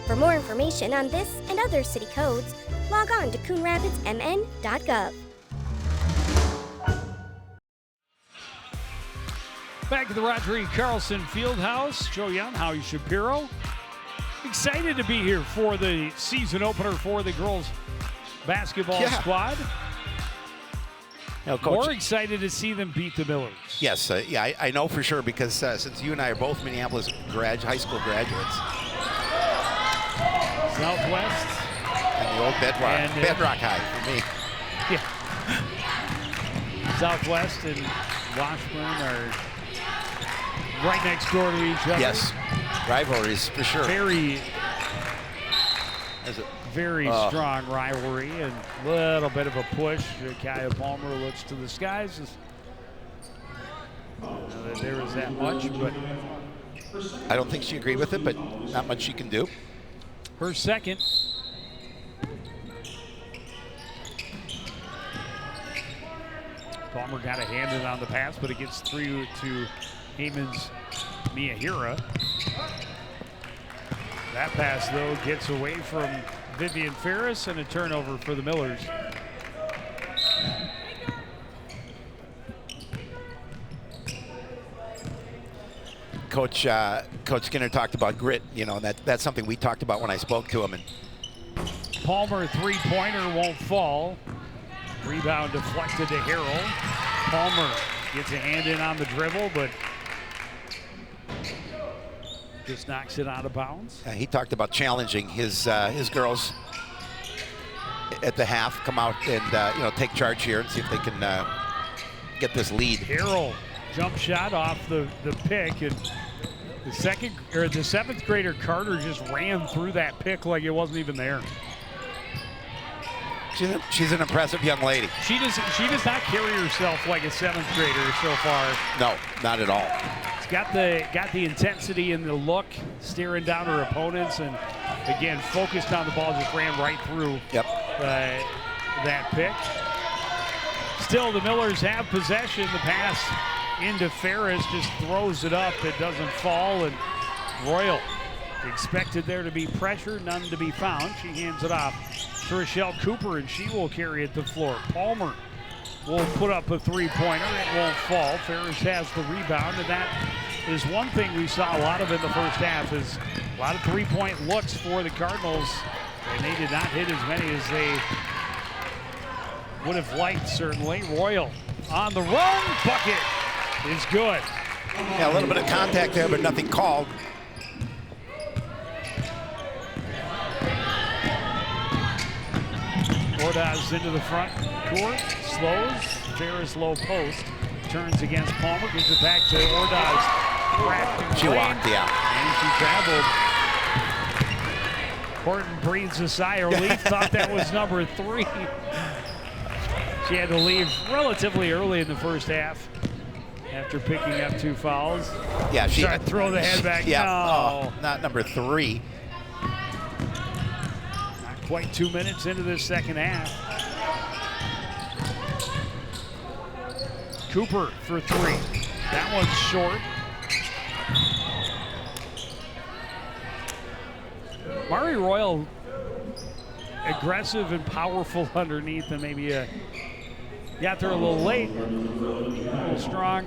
For more information on this and other city codes, log on to coonrapidsmn.gov. Back at the Roger E. Carlson Fieldhouse, Joe Young, Howie Shapiro. Excited to be here for the season opener for the girls basketball squad. Coach, more excited to see them beat the Millers. Yes, I know for sure because since you and I are both Minneapolis high school graduates. Southwest. And the old Bedrock High for me. Yeah. Southwest and Washburn are right next door to each other. Yes, rivalries for sure. Very strong rivalry and a little bit of a push. Kaya Palmer looks to the skies. There is that much, but I don't think she agreed with it, but not much she can do. Her second. Palmer got a hand in on the pass, but it gets through to Heyman's Miyahira. That pass, though, gets away from Vivian Ferris and a turnover for the Millers. Coach Skinner talked about grit, and that's something we talked about when I spoke to him. And Palmer three-pointer won't fall. Rebound deflected to Harrell. Palmer gets a hand in on the dribble, but just knocks it out of bounds. He talked about challenging his girls at the half, come out and take charge here and see if they can get this lead. Harrell jump shot off the pick, and the seventh grader Carter just ran through that pick like it wasn't even there. She's an impressive young lady. She does not carry herself like a seventh grader so far. No, not at all. She's got the intensity and the look, staring down her opponents, and again focused on the ball, just ran right through that pick. Still, the Millers have possession. The pass into Ferris just throws it up. It doesn't fall, and Royal expected there to be pressure, none to be found. She hands it off to Rochelle Cooper, and she will carry it to the floor. Palmer will put up a three-pointer. It won't fall. Ferris has the rebound, and that is one thing we saw a lot of in the first half, is a lot of three-point looks for the Cardinals, and they did not hit as many as they would have liked, certainly. Royal on the run. Bucket is good. Yeah, a little bit of contact there, but nothing called. Ordaz into the front court, slows, Ferris low post, turns against Palmer, gives it back to Ordaz. She walked, and she traveled. Horton breathes a sigh of relief, thought that was number 3. She had to leave relatively early in the first half after picking up 2 fouls. Yeah, she tried to throw the head back. Yeah, no. Not number 3. Quite 2 minutes into this second half. Cooper for 3. That one's short. Mari Royal, aggressive and powerful underneath, and maybe got there a little late, a little strong.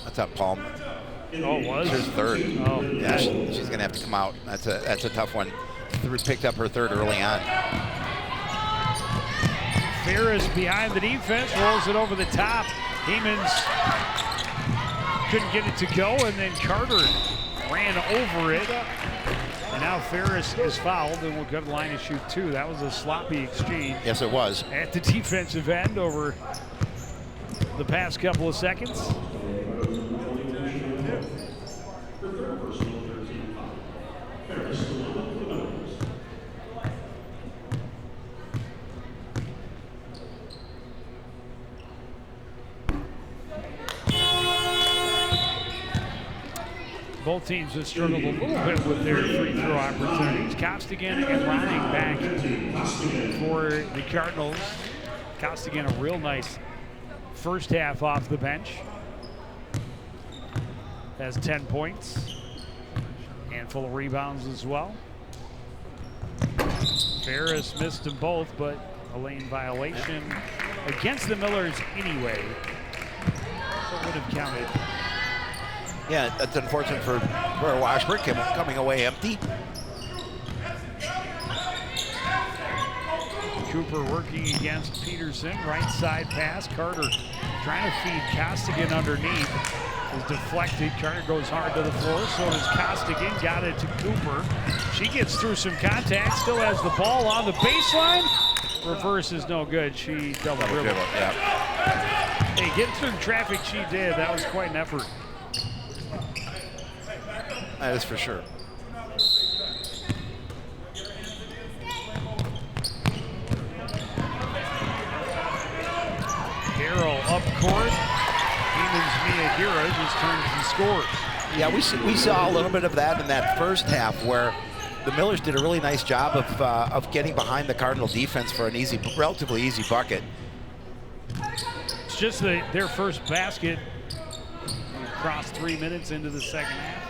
That's up, Palm. Oh, it was? Here's third. Oh, Yeah, she's going to have to come out. That's a tough one. Picked up her third early on. Ferris behind the defense, rolls it over the top. Hemans couldn't get it to go, and then Carter ran over it. And now Ferris is fouled and will go to the line to shoot 2. That was a sloppy exchange. Yes, it was. At the defensive end over the past couple of seconds. Both teams have struggled a little bit with their free throw opportunities. Costigan and Ronning back for the Cardinals. Costigan, a real nice first half off the bench. Has 10 points. Handful of rebounds as well. Ferris missed them both, but a lane violation against the Millers anyway. So it would have counted. Yeah, that's unfortunate for Washburn coming away empty. Cooper working against Peterson. Right side pass. Carter trying to feed Costigan underneath. Is deflected. Carter goes hard to the floor. So does Costigan. Got it to Cooper. She gets through some contact. Still has the ball on the baseline. Reverse is no good. She double dribbled. Yeah. Hey, getting through the traffic she did. That was quite an effort. That is for sure. Carroll up court. Hemans Miyahira just turns and scores. Yeah, we saw a little bit of that in that first half where the Millers did a really nice job of getting behind the Cardinal defense for an relatively easy bucket. It's just their first basket across 3 minutes into the second half.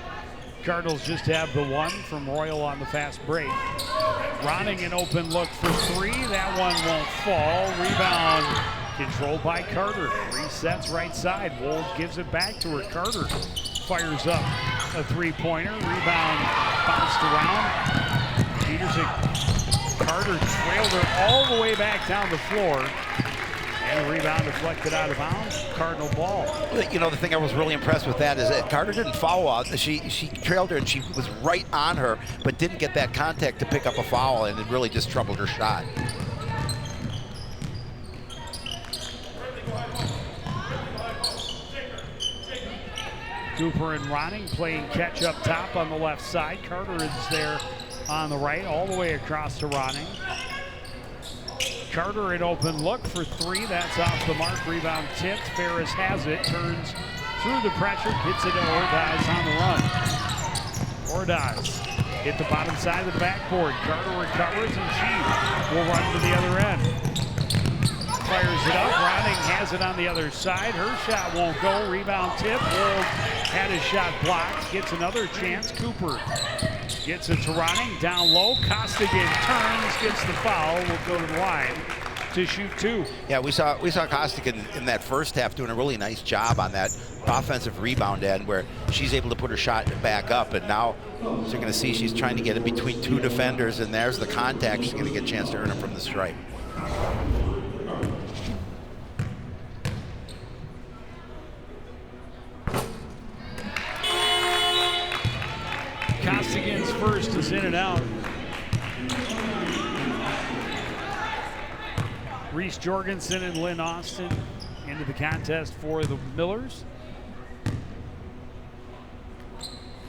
Cardinals just have the one from Royal on the fast break. Ronning an open look for 3. That one won't fall. Rebound controlled by Carter. Resets right side. Wold gives it back to her. Carter fires up a 3-pointer. Rebound bounced around. Peterson. Carter trailed her all the way back down the floor. And the rebound deflected out of bounds. Cardinal ball. You know, the thing I was really impressed with that is that Carter didn't foul out. She trailed her and she was right on her, but didn't get that contact to pick up a foul, and it really just troubled her shot. Cooper and Ronning playing catch up top on the left side. Carter is there on the right, all the way across to Ronning. Carter an open look for 3. That's off the mark. Rebound tipped. Ferris has it. Turns through the pressure. Gets it to Ordaz on the run. Ordaz hit the bottom side of the backboard. Carter recovers and she will run to the other end. Fires it up. Ronning has it on the other side. Her shot won't go. Rebound tip. Wold had his shot blocked. Gets another chance. Cooper gets it to Ronning. Down low. Costigan turns. Gets the foul. Will go to the line to shoot 2. Yeah, we saw Costigan in that first half doing a really nice job on that offensive rebound end where she's able to put her shot back up, and now you're going to see she's trying to get in between 2 defenders, and there's the contact. She's going to get a chance to earn it from the stripe. Costigan's first is in and out. Reese Jorgensen and Lynn Austin into the contest for the Millers.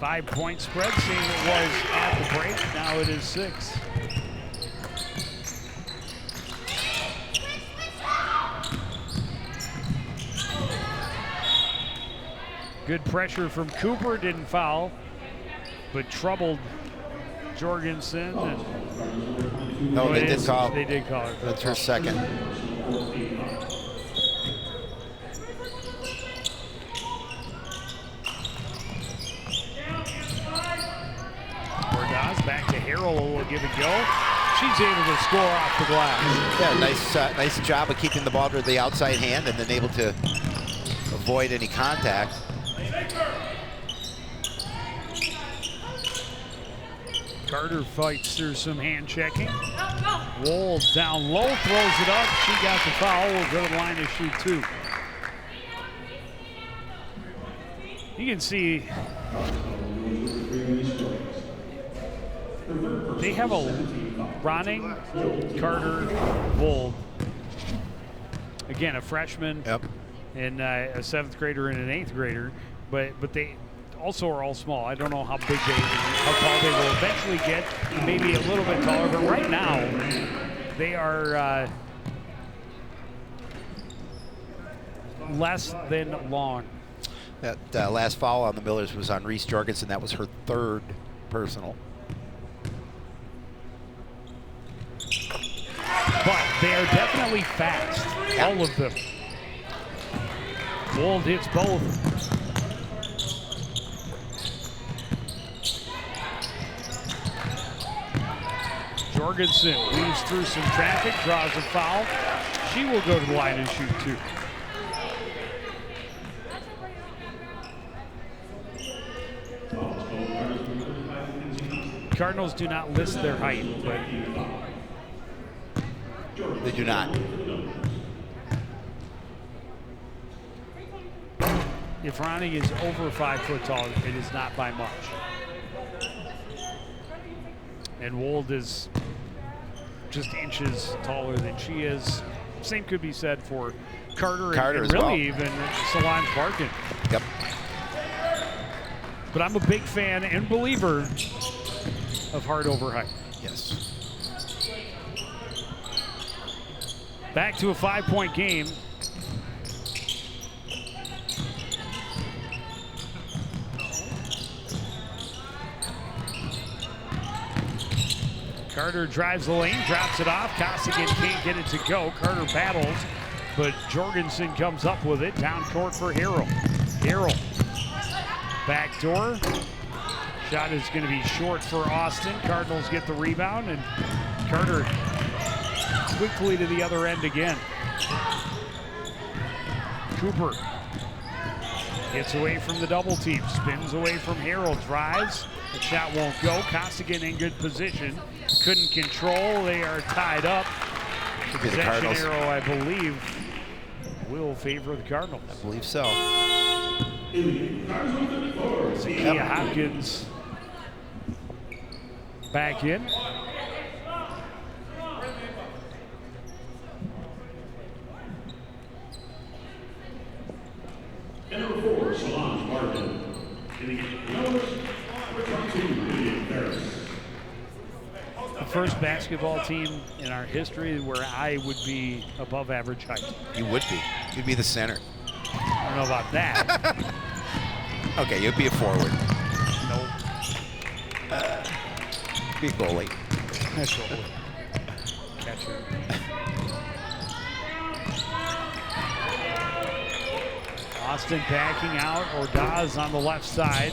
5-point spread, same it was at the break. Now it is 6. Good pressure from Cooper, didn't foul, but troubled Jorgensen. And no, they did call. They did call it. That's her second. Harrell a little give and go. She's able to score off the glass. Yeah, nice job of keeping the ball to the outside hand and then able to avoid any contact. Carter fights through some hand checking. Wold down low, throws it up. She got the foul. Will go to the line to shoot 2. You can see they have a Ronning, Carter, Wold. Again, a freshman and a 7th grader and an 8th grader, but they also are all small. I don't know how tall they will eventually get, maybe a little bit taller, but right now they are less than long. That last foul on the Millers was on Reese Jorgensen. That was her 3rd personal. But they are definitely fast, all of them. Wold hits both. Jorgensen weaves through some traffic, draws a foul. She will go to the line and shoot 2. Cardinals do not list their height, but they do not. If Ronnie is over 5 foot tall, it is not by much. And Wold is just inches taller than she is. Same could be said for Carter and really even Solange Barkin. Yep. But I'm a big fan and believer of heart over height. Yes. Back to a 5-point game. Carter drives the lane, drops it off. Costigan can't get it to go. Carter battles, but Jorgensen comes up with it. Down court for Harrell. Harrell, back door. Shot is going to be short for Austin. Cardinals get the rebound, and Carter quickly to the other end again. Cooper gets away from the double team, spins away from Harrell, drives. The shot won't go. Costigan in good position. Couldn't control. They are tied up. The possession arrow, I believe, will favor the Cardinals. I believe so. Zakia Hopkins back in. And number 4, Solange Barkin. The first basketball team in our history where I would be above average height. You would be. You'd be the center. I don't know about that. Okay, you'd be a forward. Nope. Be a goalie. Goalie. Catcher. Austin backing out. Ordaz on the left side.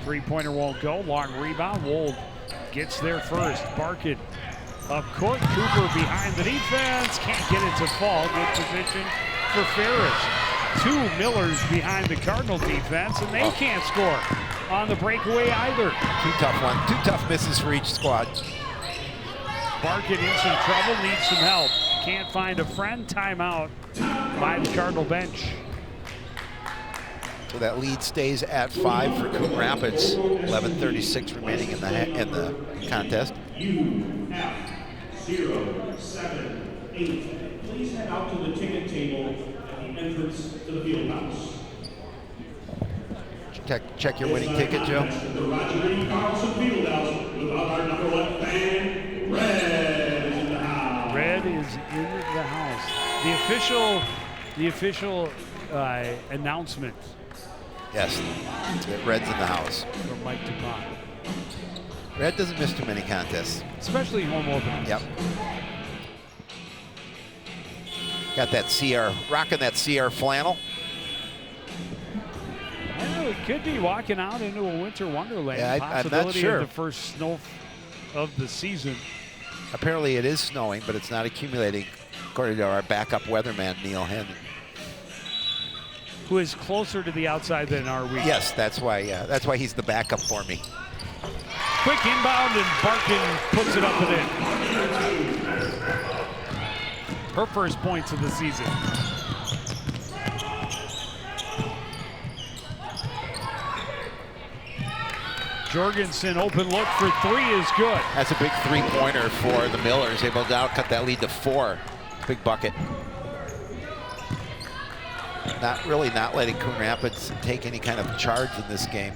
3-pointer won't go. Long rebound. Wold gets there first. Barkin up court. Cooper behind the defense. Can't get it to fall. Good position for Ferris. 2 Millers behind the Cardinal defense, and they can't score on the breakaway either. 2 tough misses for each squad. Barkin in some trouble, needs some help. Can't find a friend. Timeout by the Cardinal bench. So that lead stays at 5 for Coon Rapids. 11:36 remaining in the contest. UF078. Please head out to the ticket table at the entrance to the field house. Check your winning ticket, Joe. The Roger E. Carlson field house without our number 1 fan, Red is in the house. Red is in the house. The official announcement. Yes, Red's in the house. From Mike DuPont. Red doesn't miss too many contests. Especially home openers. Yep. Got that CR, rocking that CR flannel. I don't know, it could be walking out into a winter wonderland. Yeah, I'm not Possibility sure. of the first of the season. Apparently it is snowing, but it's not accumulating, according to our backup weatherman, Neil Hennon. Who is closer to the outside than are we? Yes, that's why he's the backup for me. Quick inbound, and Barkin puts it up and in. Her first points of the season. Jorgensen, open look for three is good. That's a big three-pointer for the Millers, able to now cut that lead to 4. Big bucket. Not letting Coon Rapids take any kind of charge in this game.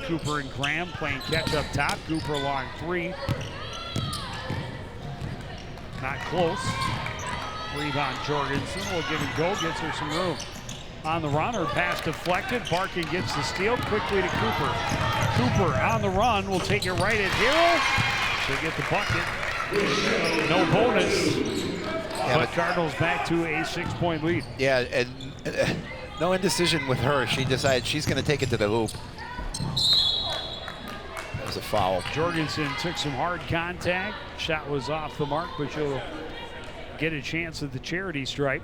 Cooper and Graham playing catch up top. Cooper long 3. Not close. Rebound Jorgensen will give and go, gets her some room. On the run, her pass deflected. Barkin gets the steal quickly to Cooper. Cooper on the run will take it right at Hero. She'll get the bucket. No bonus. Yeah, but Cardinals back to a 6-point lead. Yeah, and no indecision with her. She decided she's going to take it to the hoop. That was a foul. Jorgensen took some hard contact. Shot was off the mark, but she'll get a chance at the charity stripe.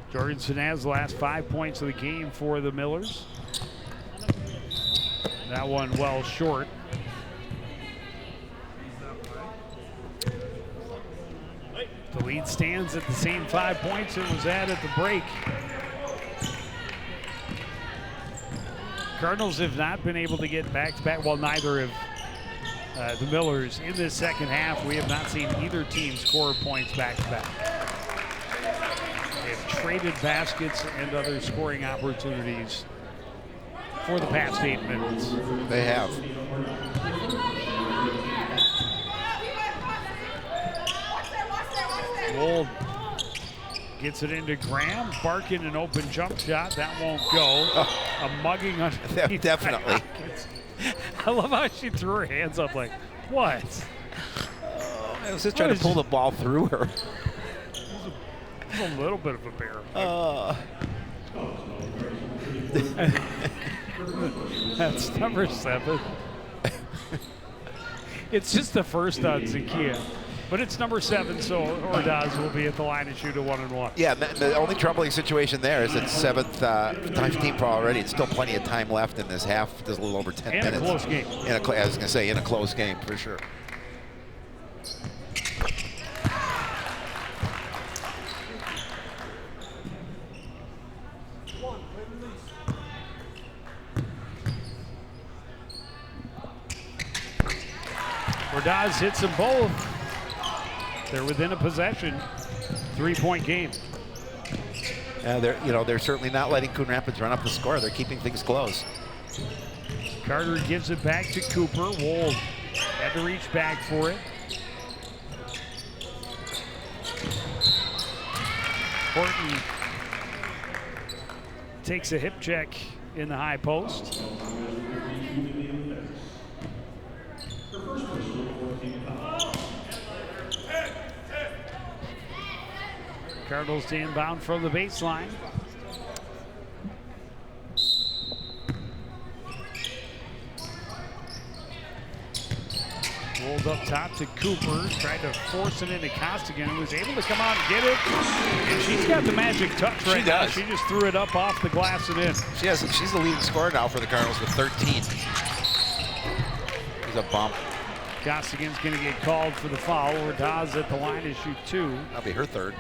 Jorgensen has the last 5 points of the game for the Millers. That one well short. The lead stands at the same 5 points it was at the break. Cardinals have not been able to get back-to-back. Well, neither have the Millers in this second half. We have not seen either team score points back-to-back. They've traded baskets and other scoring opportunities for the past 8 minutes. They have. Wold gets it into Graham. Barkin an open jump shot. That won't go. Oh. A mugging underneath. Definitely. I love how she threw her hands up like, what? I was just trying to pull the ball through her. A little bit of a bear. That's number 7. It's just the first on Zakia. But it's number 7, so Ordaz will be at the line and shoot a 1-and-1. Yeah, the only troubling situation there is it's 7th team foul already. It's still plenty of time left in this half. There's a little over 10 minutes. And a close game. I was going to say, in a close game, for sure. Ordaz hits them both. They're within a possession. 3-point game. They're certainly not letting Coon Rapids run up the score. They're keeping things close. Carter gives it back to Cooper. Wold had to reach back for it. Horton takes a hip check in the high post. Cardinals to inbound from the baseline. Rolled up top to Cooper, tried to force it into Costigan, who was able to come out and get it. And she's got the magic touch right now. She just threw it up off the glass and in. She's the leading scorer now for the Cardinals with 13. There's a bump. Costigan's going to get called for the foul. Ordaz at the line to shoot 2. That'll be her 3rd.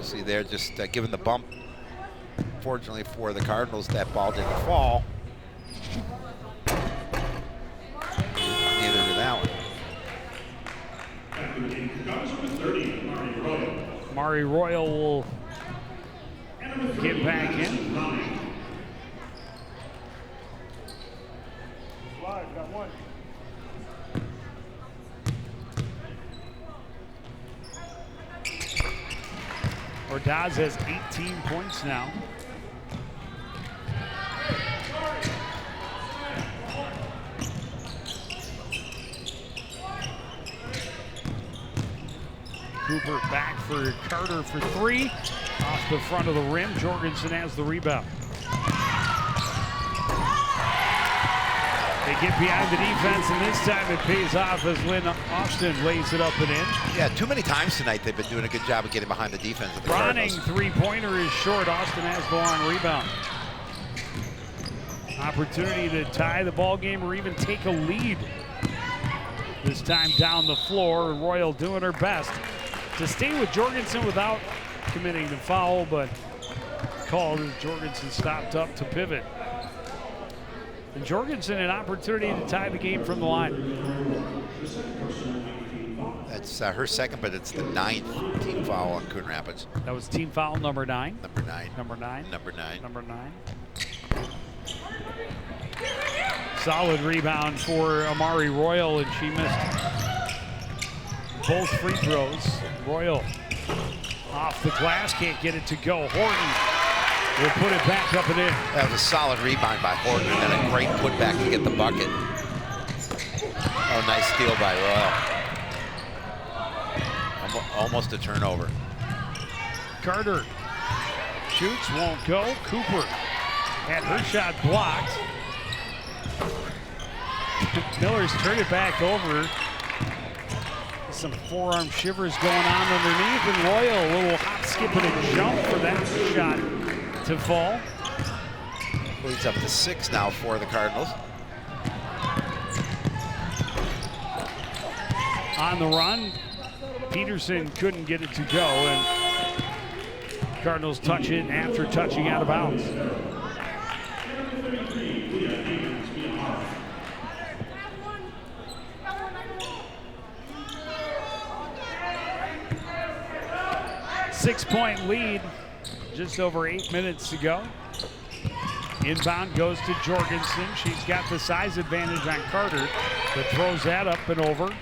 See, they're just giving the bump unfortunately for the Cardinals, that ball didn't fall. Neither did that one. Mari Royal will get back in. Ordaz has 18 points now. Cooper back for Carter for three. Off the front of the rim. Jorgensen has the rebound. They get behind the defense, and this time it pays off as Lynn Austin lays it up and in. Yeah, too many times tonight they've been doing a good job of getting behind the defense. Ronning three-pointer is short. Austin has the long rebound. Opportunity to tie the ball game or even take a lead. This time down the floor, Royal doing her best to stay with Jorgensen without committing the foul, but called as Jorgensen stopped up to pivot. And Jorgensen an opportunity to tie the game from the line. That's her second, but it's the 9th team foul on Coon Rapids. That was team foul number 9. Number 9. Number 9. Number 9. Number 9. Solid rebound for Amari Royal, and she missed both free throws. Royal off the glass, can't get it to go. Horton will put it back up and in. That was a solid rebound by Horton, and then a great putback to get the bucket. Oh, nice steal by Royal. Almost a turnover. Carter shoots, won't go. Cooper had her shot blocked. Miller's turned it back over. Some forearm shivers going on underneath, and Royal a little hop, skip, and a jump for that shot to fall. Leads up to 6 now for the Cardinals. On the run, Peterson couldn't get it to go, and Cardinals touch it after touching out of bounds. Six-point lead, just over 8 minutes to go. Inbound goes to Jorgensen. She's got the size advantage on Carter, but throws that up and over.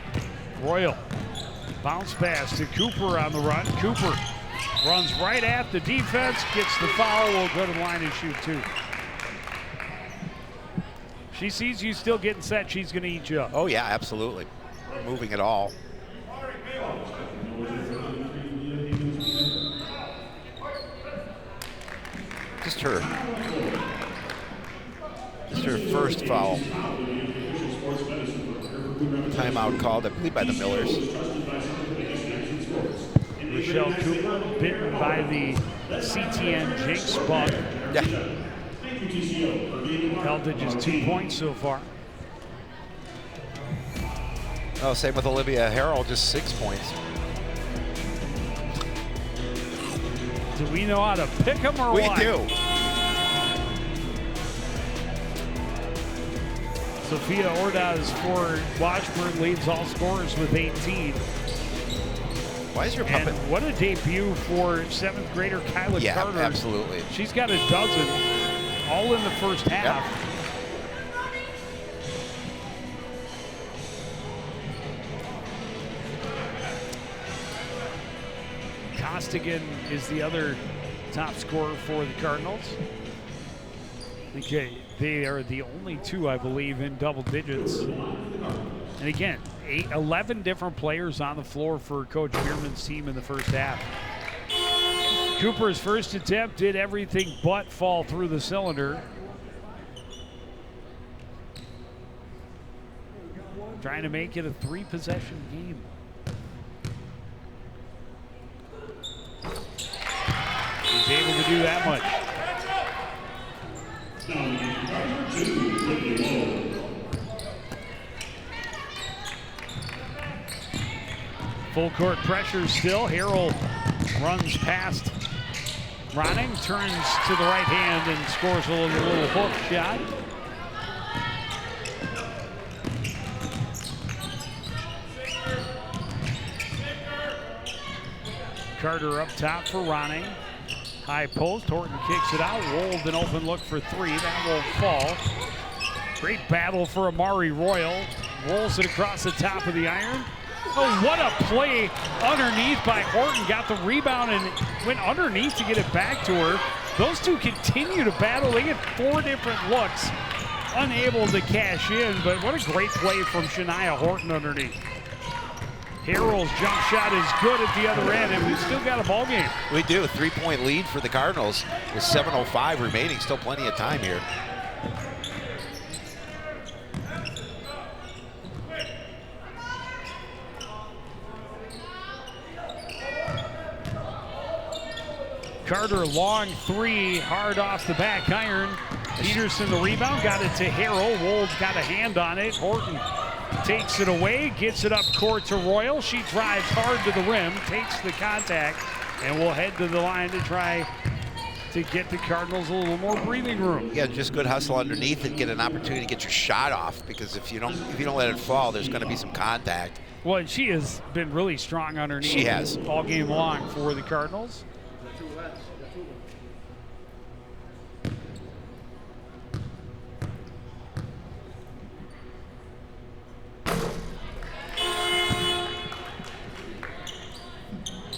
Royal, bounce pass to Cooper on the run. Cooper runs right at the defense, gets the foul, will go to the line and shoot 2. She sees you still getting set, she's gonna eat you up. Oh yeah, absolutely. Moving it all. Just her first foul. Timeout called, I believe, by the Millers. Michelle Cooper bitten by the CTN Jinx bug. Yeah. Held to just 2 points so far. Oh, same with Olivia Harrell, just 6 points. Do we know how to pick them or what? We do. Sophia Ordaz for Washburn leads all scorers with 18. Why is your And puppet? what a debut for 7th grader Kyla Carter. Yeah, absolutely. She's got a dozen, all in the first half. Yep. Costigan is the other top scorer for the Cardinals. Okay, they are the only 2, I believe, in double digits. And again, 11 different players on the floor for Coach Bierman's team in the first half. Cooper's first attempt did everything but fall through the cylinder. Trying to make it a 3-possession game. He's able to do that much. Full court pressure still. Harrell runs past Ronning turns to the right hand and scores a little hook shot. Carter up top for Ronning. High post, Horton kicks it out. Wold an open look for three, that won't fall. Great battle for Amari Royal. Rolls it across the top of the iron. Oh, what a play underneath by Horton. Got the rebound and went underneath to get it back to her. Those two continue to battle. They get 4 different looks. Unable to cash in, but what a great play from Shania Horton underneath. Harrell's jump shot is good at the other end, and we've still got a ball game. We do. 3-point lead for the Cardinals with 7:05 remaining. Still plenty of time here. Carter, long three, hard off the back iron. Peterson, the rebound, got it to Harrell. Wold got a hand on it. Horton takes it away, gets it up court to Royal. She drives hard to the rim, takes the contact, and will head to the line to try to get the Cardinals a little more breathing room. Yeah, just good hustle underneath and get an opportunity to get your shot off, because if you don't let it fall, there's going to be some contact. Well, and she has been really strong underneath. She has. All game long for the Cardinals.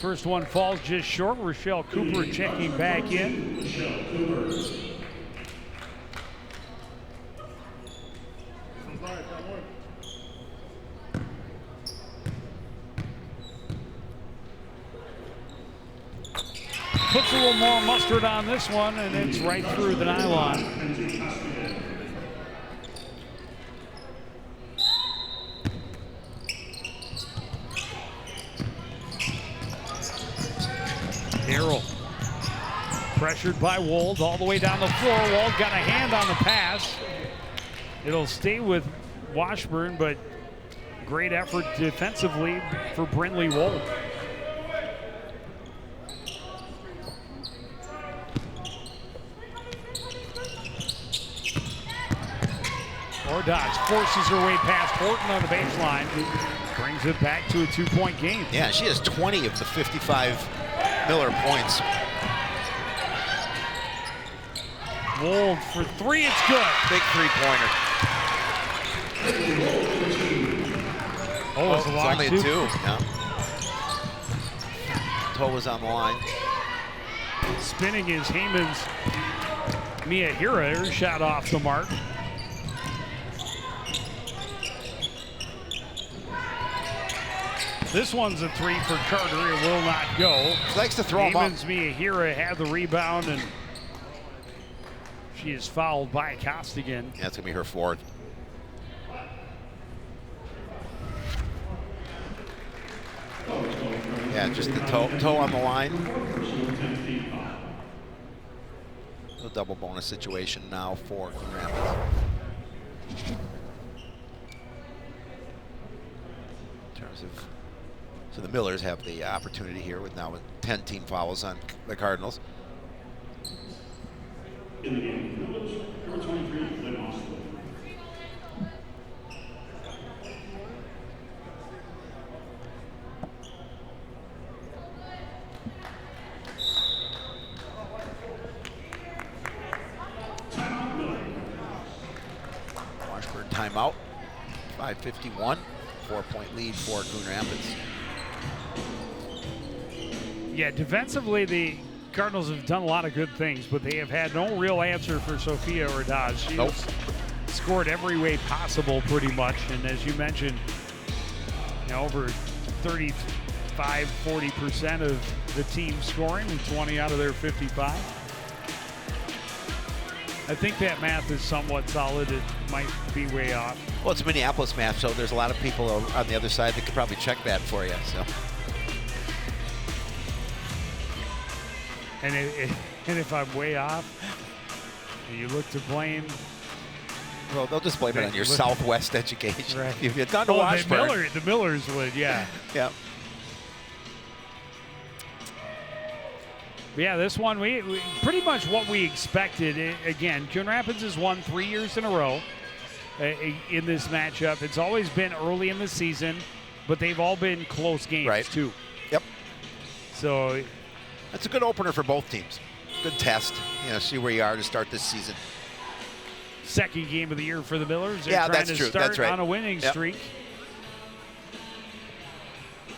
First one falls just short. Rochelle Cooper checking back in. Puts a little more mustard on this one, and it's right through the nylon. Harrell pressured by Wold all the way down the floor. Wold got a hand on the pass. It'll stay with Washburn, but great effort defensively for Brinley Wold. Ordaz forces her way past Horton on the baseline. Brings it back to a 2-point game. Yeah, she has 20 of the 55 Miller points. Wold for three, it's good. Big three-pointer. Oh, it's a It's long only a two. 2. Yeah. Toe was on the line. Spinning is Heyman's Miyahira. Her shot off the mark. This one's a three for Carter. It will not go. She likes to throw them up. Heyman's Miyahira had the rebound, and she is fouled by Costigan. Yeah, that's going to be her fourth. Yeah, just the toe on the line. A double bonus situation now for Coon Rapids. In terms of, so the Millers have the opportunity here with now with 10 team fouls on the Cardinals. In the game, number 23, Lynn Austin. Washburn timeout. 5:51. 4-point lead for Coon Rapids. Yeah, defensively, the Cardinals have done a lot of good things, but they have had no real answer for Sophia Ordaz. She's scored every way possible pretty much, and as you mentioned, you know, over 35–40% of the team scoring, and 20 out of their 55. I think that math is somewhat solid. It might be way off. Well, it's Minneapolis math, so there's a lot of people on the other side that could probably check that for you. So. And if I'm way off, and you look to blame. Well, they'll just blame it on your Southwest education. Right. If you've done to Washburn. The Millers would, yeah. Yeah. Yeah, this one, we pretty much what we expected. Again, Coon Rapids has won 3 years in a row in this matchup. It's always been early in the season, but they've all been close games, too. Yep. So that's a good opener for both teams. Good test. See where you are to start this season. Second game of the year for the Millers. They're trying to start on a winning streak.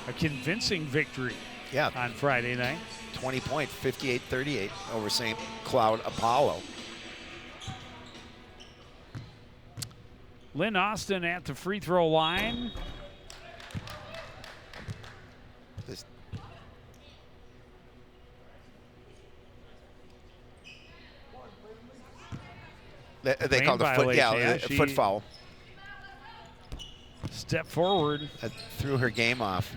A convincing victory on Friday night. 20-point, 58-38 over St. Cloud Apollo. Lynn Austin at the free throw line. They called a foot, a foot foul. Step forward. That threw her game off.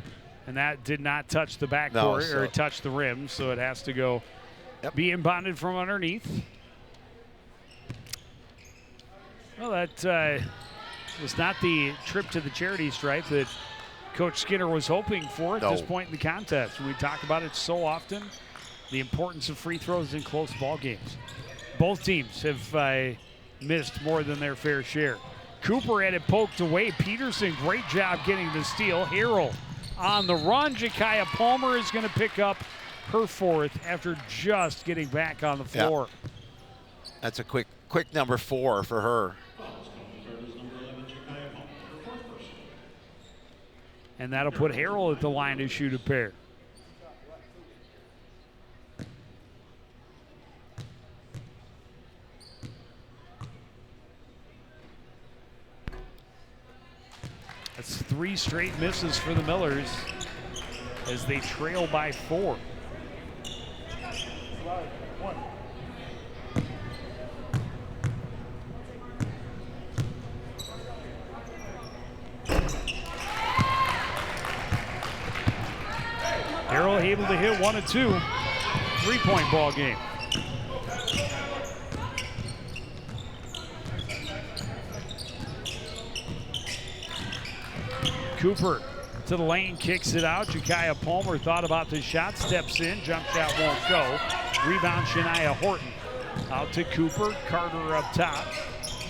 And that did not touch the backboard or touch the rim, so it has to go be inbounded from underneath. Well, that was not the trip to the charity stripe that Coach Skinner was hoping for at this point in the contest. We talk about it so often, the importance of free throws in close ball games. Both teams have missed more than their fair share. Cooper had it poked away. Peterson, great job getting the steal. Harrell on the run. Jakaya Palmer is going to pick up her fourth after just getting back on the floor. Yeah. That's a quick number 4 for her. And that'll put Harrell at the line to shoot a pair. That's 3 straight misses for the Millers as they trail by 4. Harrell able to hit 1 of 2. 3-point ball game. Cooper to the lane, kicks it out. Jakaya Palmer thought about the shot, steps in, jump shot won't go. Rebound Shania Horton. Out to Cooper, Carter up top.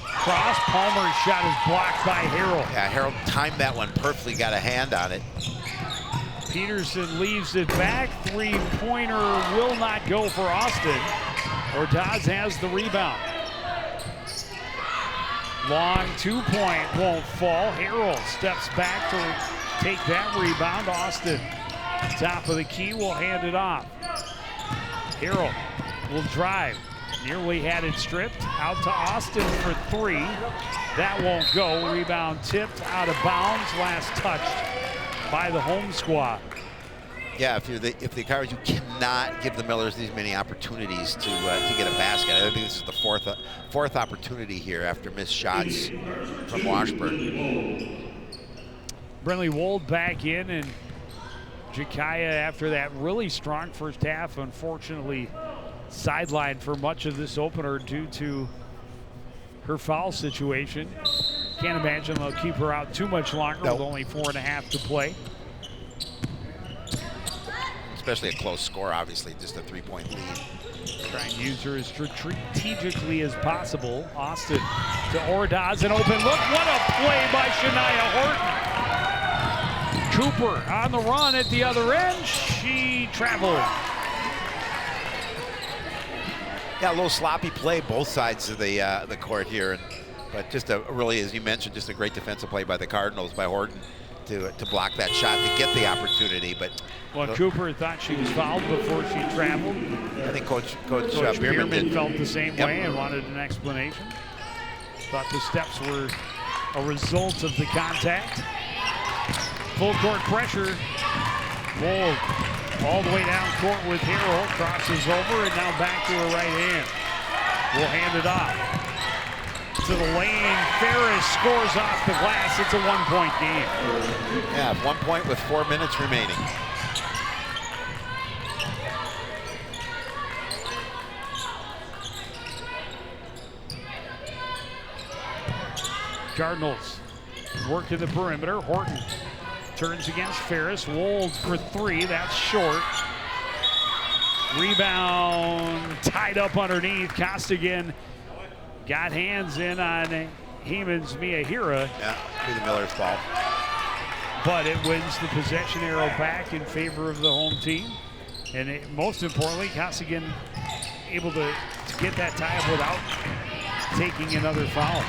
Cross, Palmer's shot is blocked by Harrell. Yeah, Harrell timed that one perfectly, got a hand on it. Peterson leaves it back. 3-pointer will not go for Austin. Ordaz has the rebound. Long 2-point won't fall. Harrell steps back to take that rebound. Austin, top of the key, will hand it off. Harrell will drive. Nearly had it stripped. Out to Austin for 3. That won't go. Rebound tipped out of bounds. Last touched by the home squad. Yeah, if the Cards, you cannot give the Millers these many opportunities to get a basket. I think this is the fourth opportunity here after missed shots from Washburn. Brentley Wold back in, and Jakaya, after that really strong first half, unfortunately sidelined for much of this opener due to her foul situation. Can't imagine they'll keep her out too much longer with only 4.5 to play. Especially a close score, obviously, just a 3-point lead. Try and use her as strategically as possible. Austin to Ordaz, an open look. What a play by Shania Horton. Cooper on the run at the other end. She traveled. Yeah, a little sloppy play both sides of the court here, but just a really, as you mentioned, just a great defensive play by the Cardinals, by Horton, to block that shot to get the opportunity. But Cooper thought she was fouled before she traveled. I think Coach Bierman felt the same way and wanted an explanation. Thought the steps were a result of the contact. Full court pressure. Wold all the way down court with Harrell. Crosses over and now back to her right hand. Will hand it off to the lane. Ferris scores off the glass. It's a 1-point game. Yeah, 1 point with 4 minutes remaining. Cardinals working the perimeter. Horton turns against Ferris. Wold for 3. That's short. Rebound tied up underneath. Costigan got hands in on Heyman's Miyahira. Yeah, be the Miller's ball. But it wins the possession arrow back in favor of the home team. And most importantly, Costigan able to get that tie up without taking another foul.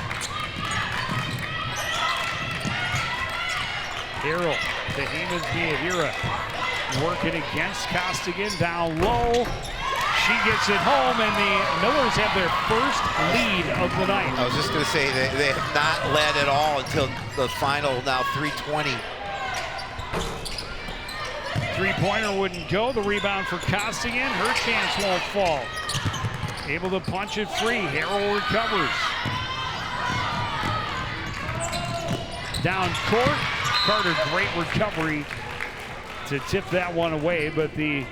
Harrell to Heyman's Miyahira. Working against Costigan down low. She gets it home, and the Millers have their first lead of the night. I was just going to say they have not led at all until the final, now 3:20. Three-pointer wouldn't go. The rebound for Costigan. Her chance won't fall. Able to punch it free. Harrell recovers. Down court. Carter, great recovery to tip that one away, but the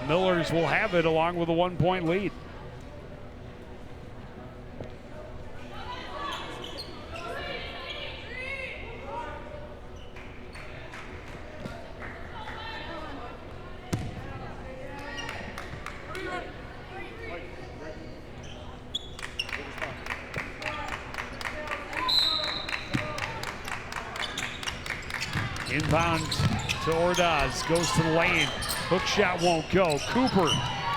Millers will have it along with a 1-point lead. Inbound to Ordaz, goes to the lane. Hook shot won't go. Cooper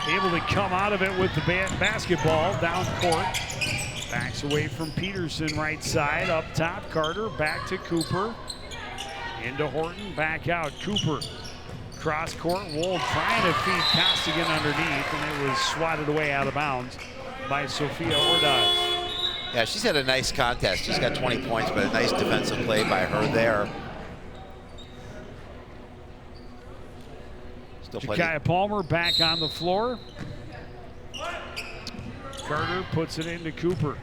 able to come out of it with the basketball down court. Backs away from Peterson right side. Up top, Carter back to Cooper. Into Horton, back out. Cooper cross court. Wold trying to feed Costigan underneath, and it was swatted away out of bounds by Sophia Ordaz. Yeah, she's had a nice contest. She's got 20 points, but a nice defensive play by her there. Jakaya Palmer back on the floor. Carter puts it into Cooper.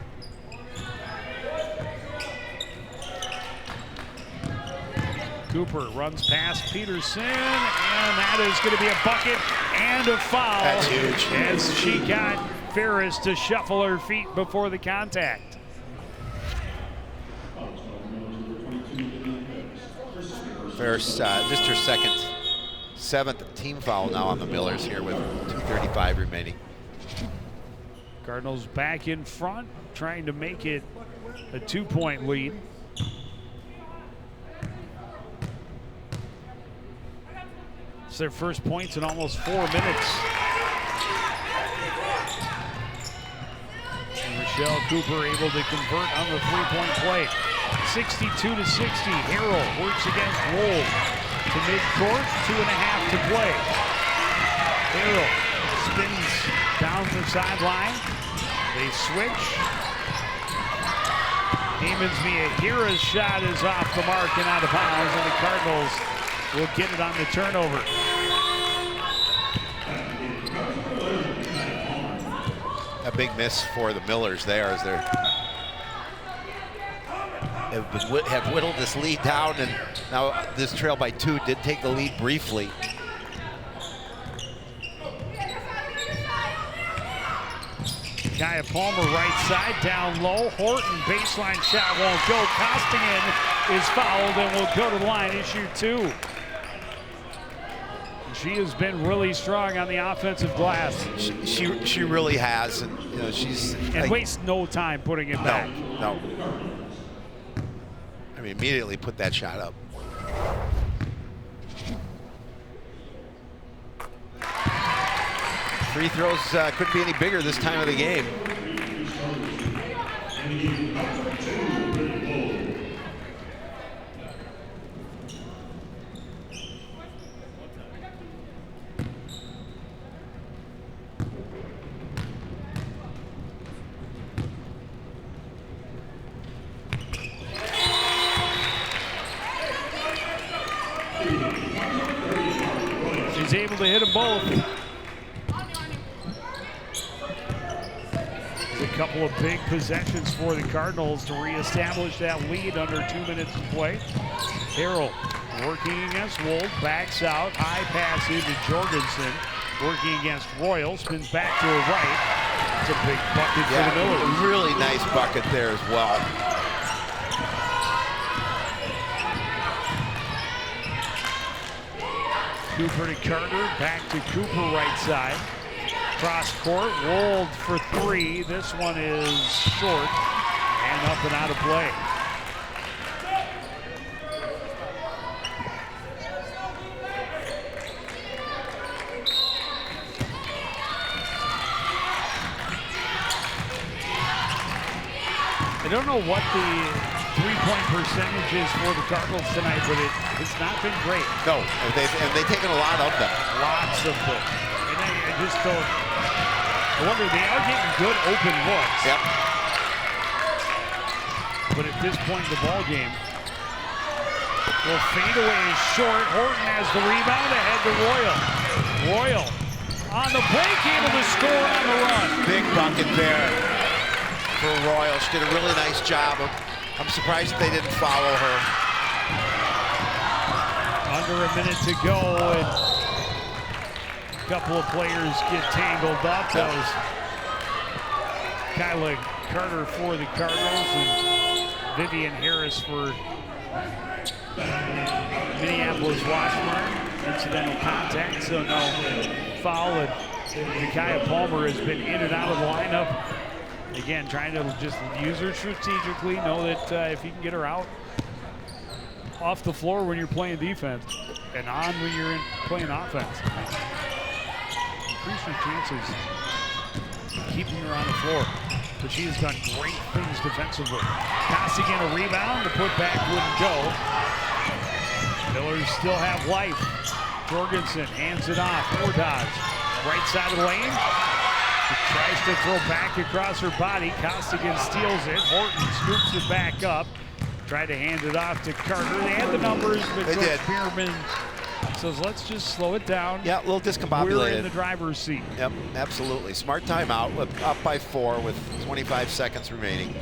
Cooper runs past Peterson, and that is going to be a bucket and a foul. That's huge. As she got Ferris to shuffle her feet before the contact. Ferris, just her seventh team foul now on the Millers here with 2:35 remaining. Cardinals back in front, trying to make it a 2-point lead. It's their first points in almost 4 minutes. And Michelle Cooper able to convert on the 3-point play. 62-60. Harrell works against Wold to midcourt. 2.5 to play. Harrell spins down the sideline. They switch. Heyman's Miyahira's shot is off the mark and out of bounds, and the Cardinals will get it on the turnover. A big miss for the Millers there as they have whittled this lead down, and now this trail by 2 did take the lead briefly. Kaya Palmer right side, down low. Horton baseline shot won't go. Costigan is fouled and will go to the line and shoot 2. She has been really strong on the offensive glass. She really has, and you know she's wastes no time putting it back. No. I mean, immediately put that shot up. Free throws couldn't be any bigger this time of the game. She's able to hit them both. A couple of big possessions for the Cardinals to reestablish that lead under 2 minutes to play. Harrell working against Wold, backs out, high pass into Jorgensen, working against Royal, spins back to her right. It's a big bucket for the Millers. Really nice bucket there as well. Cooper to Carter, back to Cooper right side. Cross court, rolled for three. This one is short and up and out of play. I don't know what the three-point percentage is for the Cardinals tonight, but it's not been great. No, and they've taken a lot of them. Lots of them. And I just don't. I wonder, they are getting good open looks. Yep. But at this point in the ball game, well, fadeaway is short. Horton has the rebound ahead to Royal. Royal on the break, able to score on the run. Big bucket there for Royal. She did a really nice job. I'm surprised they didn't follow her. Under a minute to go, and a couple of players get tangled up. That was Kyla Carter for the Cardinals and Vivian Harris for Minneapolis Washburn. Incidental contact, so no foul. And Micaiah Palmer has been in and out of the lineup. Again, trying to just use her strategically, know that if you can get her out off the floor when you're playing defense and on when you're playing offense, increase your chances of keeping her on the floor. But she has done great things defensively. Costigan a rebound, the putback wouldn't go. Millers still have life. Jorgensen hands it off, Ordaz, right side of the lane. She tries to throw back across her body. Costigan steals it. Horton scoops it back up. Tried to hand it off to Carter. They had the numbers, but They did. Pierman says, let's just slow it down. Yeah, a little discombobulated. We're in the driver's seat. Yep, absolutely. Smart timeout, up by 4 with 25 seconds remaining.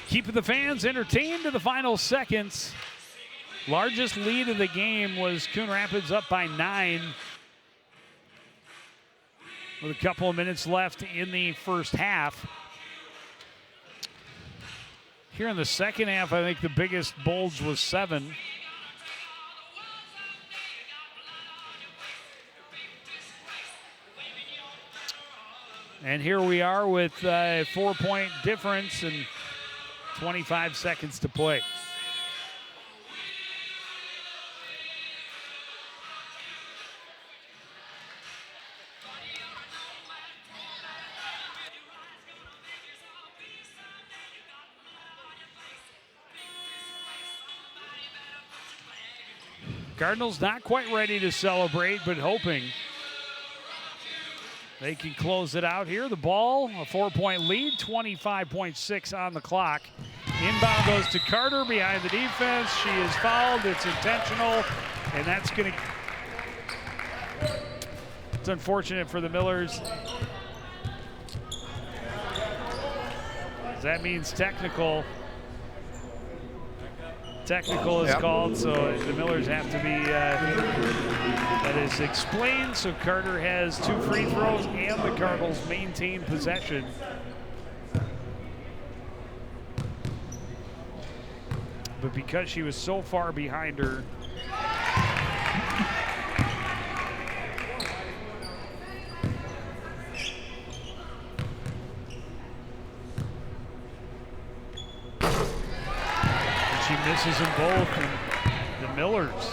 Keeping the fans entertained to the final seconds. Largest lead of the game was Coon Rapids up by 9. With a couple of minutes left in the first half. Here in the second half, I think the biggest bulge was 7. And here we are with a 4-point difference and 25 seconds to play. Cardinals not quite ready to celebrate, but hoping they can close it out here. The ball, a 4-point lead, 25.6 on the clock. Inbound goes to Carter behind the defense. She is fouled. It's intentional, and that's going to... It's unfortunate for the Millers. That means technical. Technical is called, so the Millers have to be, that is explained. So Carter has 2 free throws and the Cardinals maintain possession. But because she was so far behind her, misses them both, and the Millers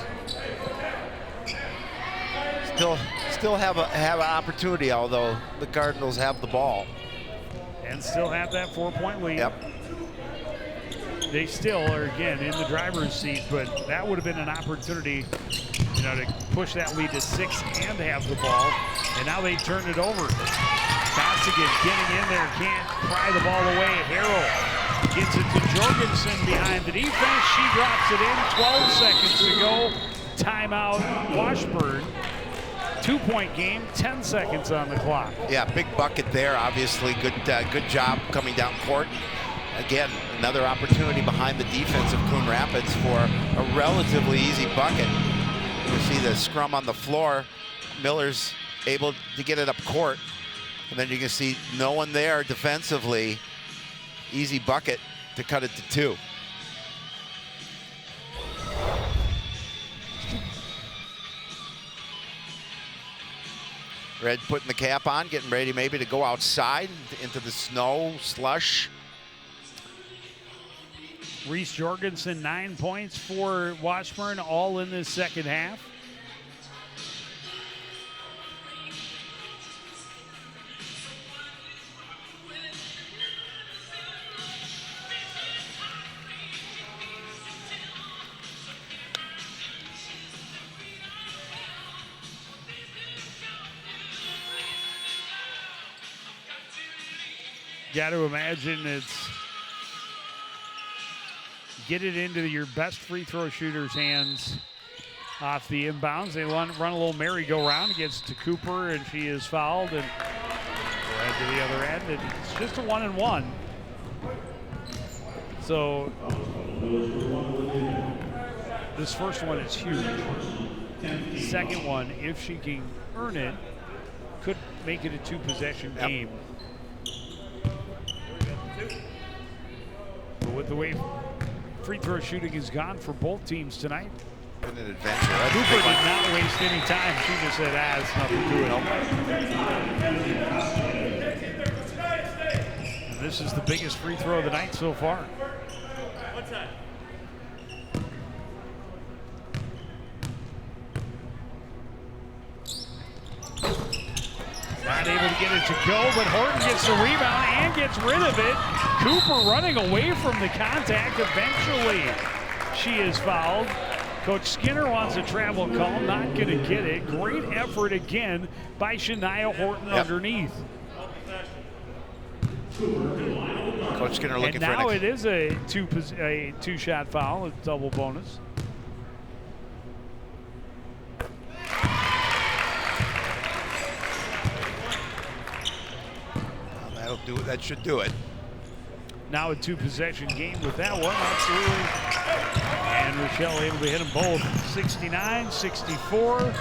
still have an opportunity, although the Cardinals have the ball and still have that 4-point lead. Yep. They still are again in the driver's seat, but that would have been an opportunity, you know, to push that lead to 6 and have the ball. And now they turn it over. Costigan getting in there, can't pry the ball away. Harrell gets it to Jorgensen behind the defense. She drops it in. 12 seconds to go. Timeout, Washburn. 2-point game, 10 seconds on the clock. Yeah, big bucket there. Obviously, good job coming down court. Again, another opportunity behind the defense of Coon Rapids for a relatively easy bucket. You see the scrum on the floor. Miller's able to get it up court. And then you can see no one there defensively. Easy bucket to cut it to 2. Red putting the cap on, getting ready maybe to go outside into the snow, slush. Reese Jorgensen, 9 points for Washburn, all in this second half. Got to imagine it's get it into your best free throw shooter's hands off the inbounds. They run a little merry-go-round. It gets to Cooper, and she is fouled. And right to the other end. And it's just a 1-and-1. So this first one is huge. Second one, if she can earn it, could make it a 2-possession game. But with the way free throw shooting is gone for both teams tonight, Been an adventure. Cooper did not waste any time. She just said, it's nothing to it. And this is the biggest free throw of the night so far. Not able to get it to go, but Horton gets the rebound and gets rid of it. Cooper running away from the contact. Eventually, she is fouled. Coach Skinner wants a travel call, not going to get it. Great effort again by Shania Horton underneath. Coach Skinner looking and for now it is a two-shot foul, a double bonus. That should do it. Now a 2-possession game with that one, absolutely. And Rochelle able to hit them both. 69, 64.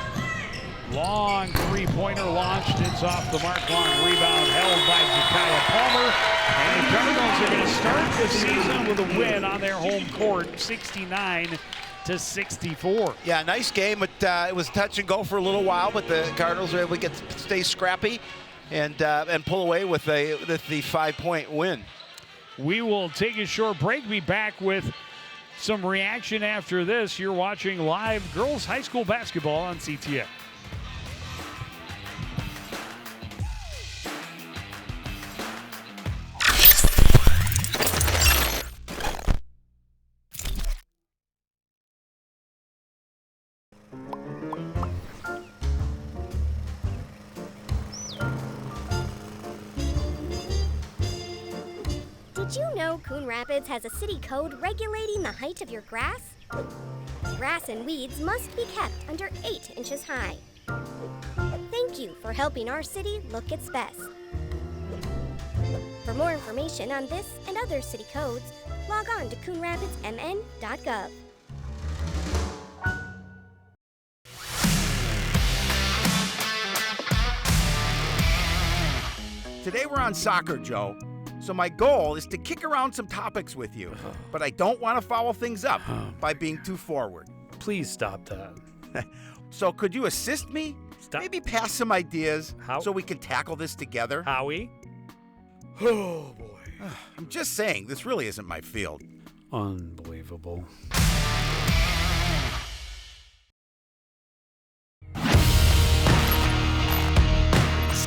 Long three-pointer launched. It's off the mark. Long rebound held by Jakaya Palmer. And the Cardinals are going to start the season with a win on their home court, 69-64. Yeah, nice game. It was touch and go for a little while, but the Cardinals were able to stay scrappy and pull away with the 5-point win. We will take a short break. Be back with some reaction after this. You're watching live girls high school basketball on CTN. Did you know Coon Rapids has a city code regulating the height of your grass? Grass and weeds must be kept under 8 inches high. Thank you for helping our city look its best. For more information on this and other city codes, log on to coonrapidsmn.gov. Today we're on soccer, Joe. So my goal is to kick around some topics with you, but I don't want to foul things up by being too forward. Please stop that. So could you assist me? Stop. Maybe pass some ideas How? so we can tackle this together? Howie? Oh, boy. I'm just saying, this really isn't my field. Unbelievable.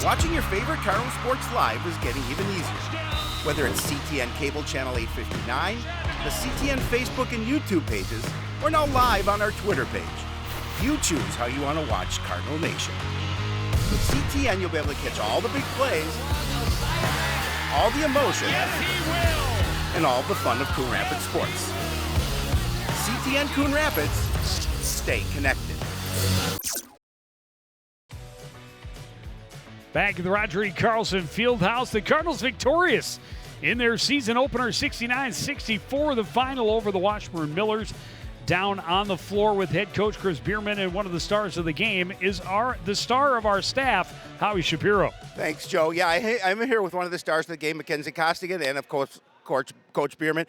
Watching your favorite Cardinal sports live is getting even easier. Whether it's CTN Cable Channel 859, the CTN Facebook and YouTube pages, or now live on our Twitter page. You choose how you want to watch Cardinal Nation. With CTN, you'll be able to catch all the big plays, all the emotion, and all the fun of Coon Rapids sports. CTN Coon Rapids, stay connected. Back at the Roger E. Carlson Fieldhouse, the Cardinals victorious in their season opener, 69-64, the final over the Washburn Millers. down on the floor with head coach Chris Bierman, and one of the stars of the game is the star of our staff, Howie Shapiro. Thanks, Joe. Yeah, I'm here with one of the stars of the game, Mackenzie Costigan, and of course, Coach Bierman.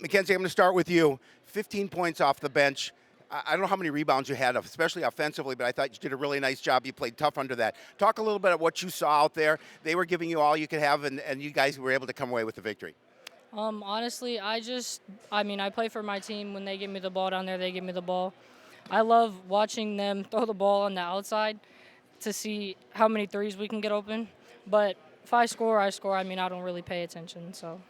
Mackenzie, I'm going to start with you. 15 points off the bench. I don't know how many rebounds you had, especially offensively, but I thought you did a really nice job. You played tough under that. Talk a little bit of what you saw out there. They were giving you all you could have, and you guys were able to come away with the victory. Honestly, I play for my team. When they give me the ball down there, they give me the ball. I love watching them throw the ball on the outside to see how many threes we can get open. But if I score, I score. I don't really pay attention, so.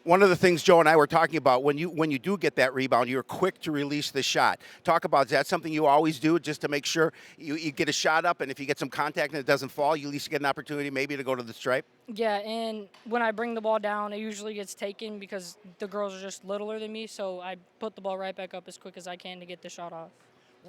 One of the things Joe and I were talking about, when you do get that rebound, you're quick to release the shot. Talk about, is that something you always do just to make sure you get a shot up, and if you get some contact and it doesn't fall, you at least get an opportunity maybe to go to the stripe? Yeah, and when I bring the ball down, it usually gets taken because the girls are just littler than me, so I put the ball right back up as quick as I can to get the shot off.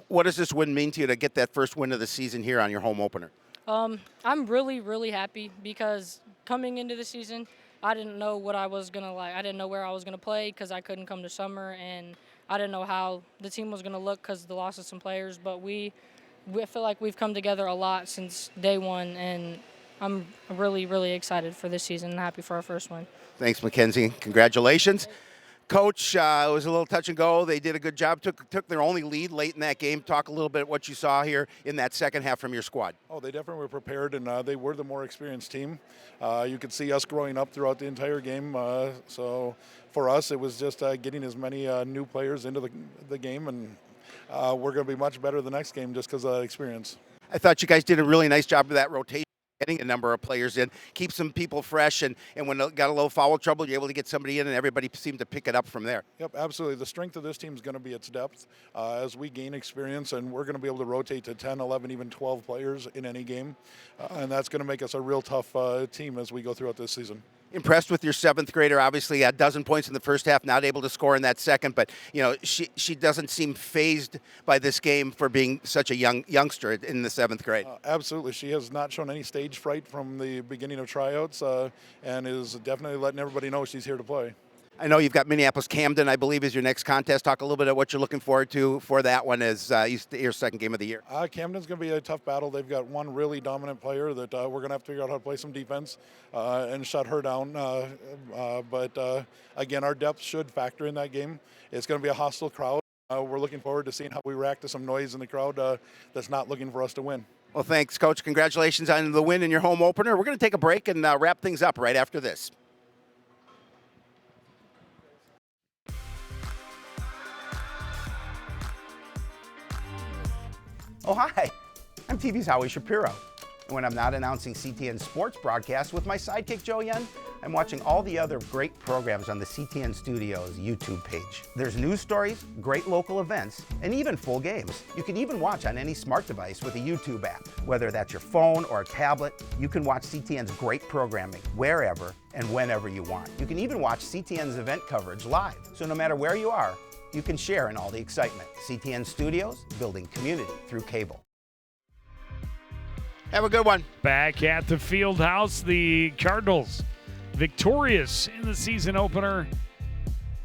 What does this win mean to you to get that first win of the season here on your home opener? I'm really, really happy because coming into the season, I didn't know what I was going to like. I didn't know where I was going to play because I couldn't come to summer, and I didn't know how the team was going to look because of the loss of some players. But we feel like we've come together a lot since day one, and I'm really, really excited for this season and happy for our first win. Thanks, Mackenzie. Congratulations. Coach, it was a little touch and go. They did a good job, took their only lead late in that game. Talk a little bit what you saw here in that second half from your squad. Oh, they definitely were prepared, and they were the more experienced team. You could see us growing up throughout the entire game. So for us, it was just getting as many new players into the game, and we're going to be much better the next game just because of that experience. I thought you guys did a really nice job of that rotation, getting a number of players in, keep some people fresh, and when they got a little foul trouble, you're able to get somebody in, and everybody seemed to pick it up from there. Yep, absolutely. The strength of this team is going to be its depth as we gain experience, and we're going to be able to rotate to 10, 11, even 12 players in any game, and that's going to make us a real tough team as we go throughout this season. Impressed with your seventh grader, obviously a dozen points in the first half, not able to score in that second, but she doesn't seem fazed by this game for being such a youngster in the seventh grade. Absolutely. She has not shown any stage fright from the beginning of tryouts and is definitely letting everybody know she's here to play. I know you've got Minneapolis Camden, I believe, is your next contest. Talk a little bit about what you're looking forward to for that one as your second game of the year. Camden's going to be a tough battle. They've got one really dominant player that we're going to have to figure out how to play some defense and shut her down. But again, our depth should factor in that game. It's going to be a hostile crowd. We're looking forward to seeing how we react to some noise in the crowd that's not looking for us to win. Well, thanks, Coach. Congratulations on the win in your home opener. We're going to take a break and wrap things up right after this. Oh, hi. I'm TV's Howie Shapiro. And when I'm not announcing CTN sports broadcasts with my sidekick, Joe Yen, I'm watching all the other great programs on the CTN Studios YouTube page. There's news stories, great local events, and even full games. You can even watch on any smart device with a YouTube app. Whether that's your phone or a tablet, you can watch CTN's great programming wherever and whenever you want. You can even watch CTN's event coverage live. So no matter where you are, you can share in all the excitement. CTN Studios, building community through cable. Have a good one. Back at the field house, the Cardinals victorious in the season opener.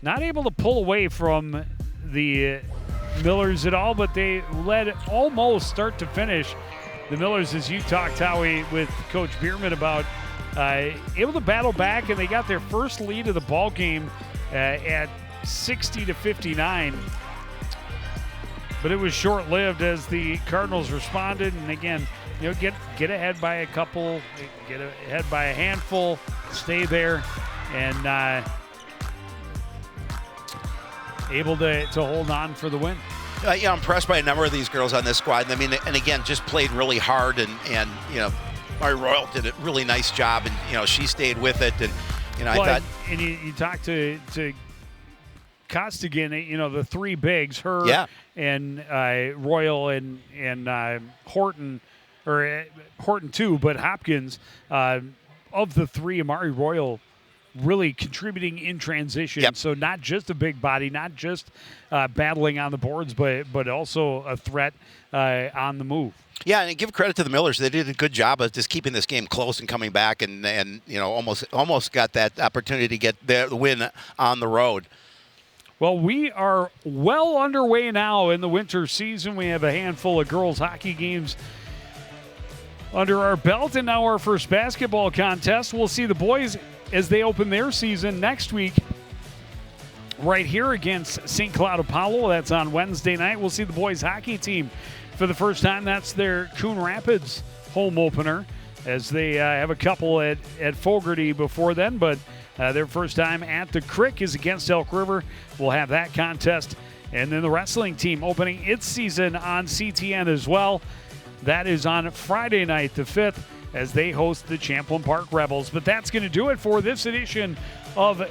Not able to pull away from the Millers at all, but they led almost start to finish. The Millers, as you talked, Howie, with Coach Bierman about, able to battle back, and they got their first lead of the ball game at 60-59, but it was short-lived as the Cardinals responded, and again, get ahead by a couple, get ahead by a handful, stay there, and able to hold on for the win. I'm impressed by a number of these girls on this squad. I mean, and again, just played really hard, and Mari Royal did a really nice job, and she stayed with it, and I thought. And you talked to Costigan, the three bigs, her and Royal and Horton, or Horton too, but Hopkins, of the three, Amari Royal really contributing in transition. Yep. So not just a big body, not just battling on the boards, but also a threat on the move. Yeah, and give credit to the Millers. They did a good job of just keeping this game close and coming back, and almost got that opportunity to get the win on the road. Well, we are well underway now in the winter season. We have a handful of girls hockey games under our belt, and now our first basketball contest. We'll see the boys as they open their season next week right here against St. Cloud Apollo. That's on Wednesday night. We'll see the boys hockey team for the first time. That's their Coon Rapids home opener, as they have a couple at Fogarty before then, but their first time at the Crick is against Elk River. We'll have that contest. And then the wrestling team opening its season on CTN as well. That is on Friday night, the 5th, as they host the Champlain Park Rebels. But that's going to do it for this edition of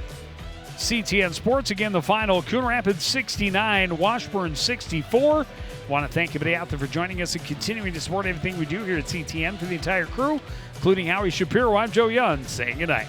CTN Sports. Again, the final, Coon Rapids 69, Washburn 64. Want to thank everybody out there for joining us and continuing to support everything we do here at CTN. For the entire crew, including Howie Shapiro, I'm Joe Young, saying goodnight.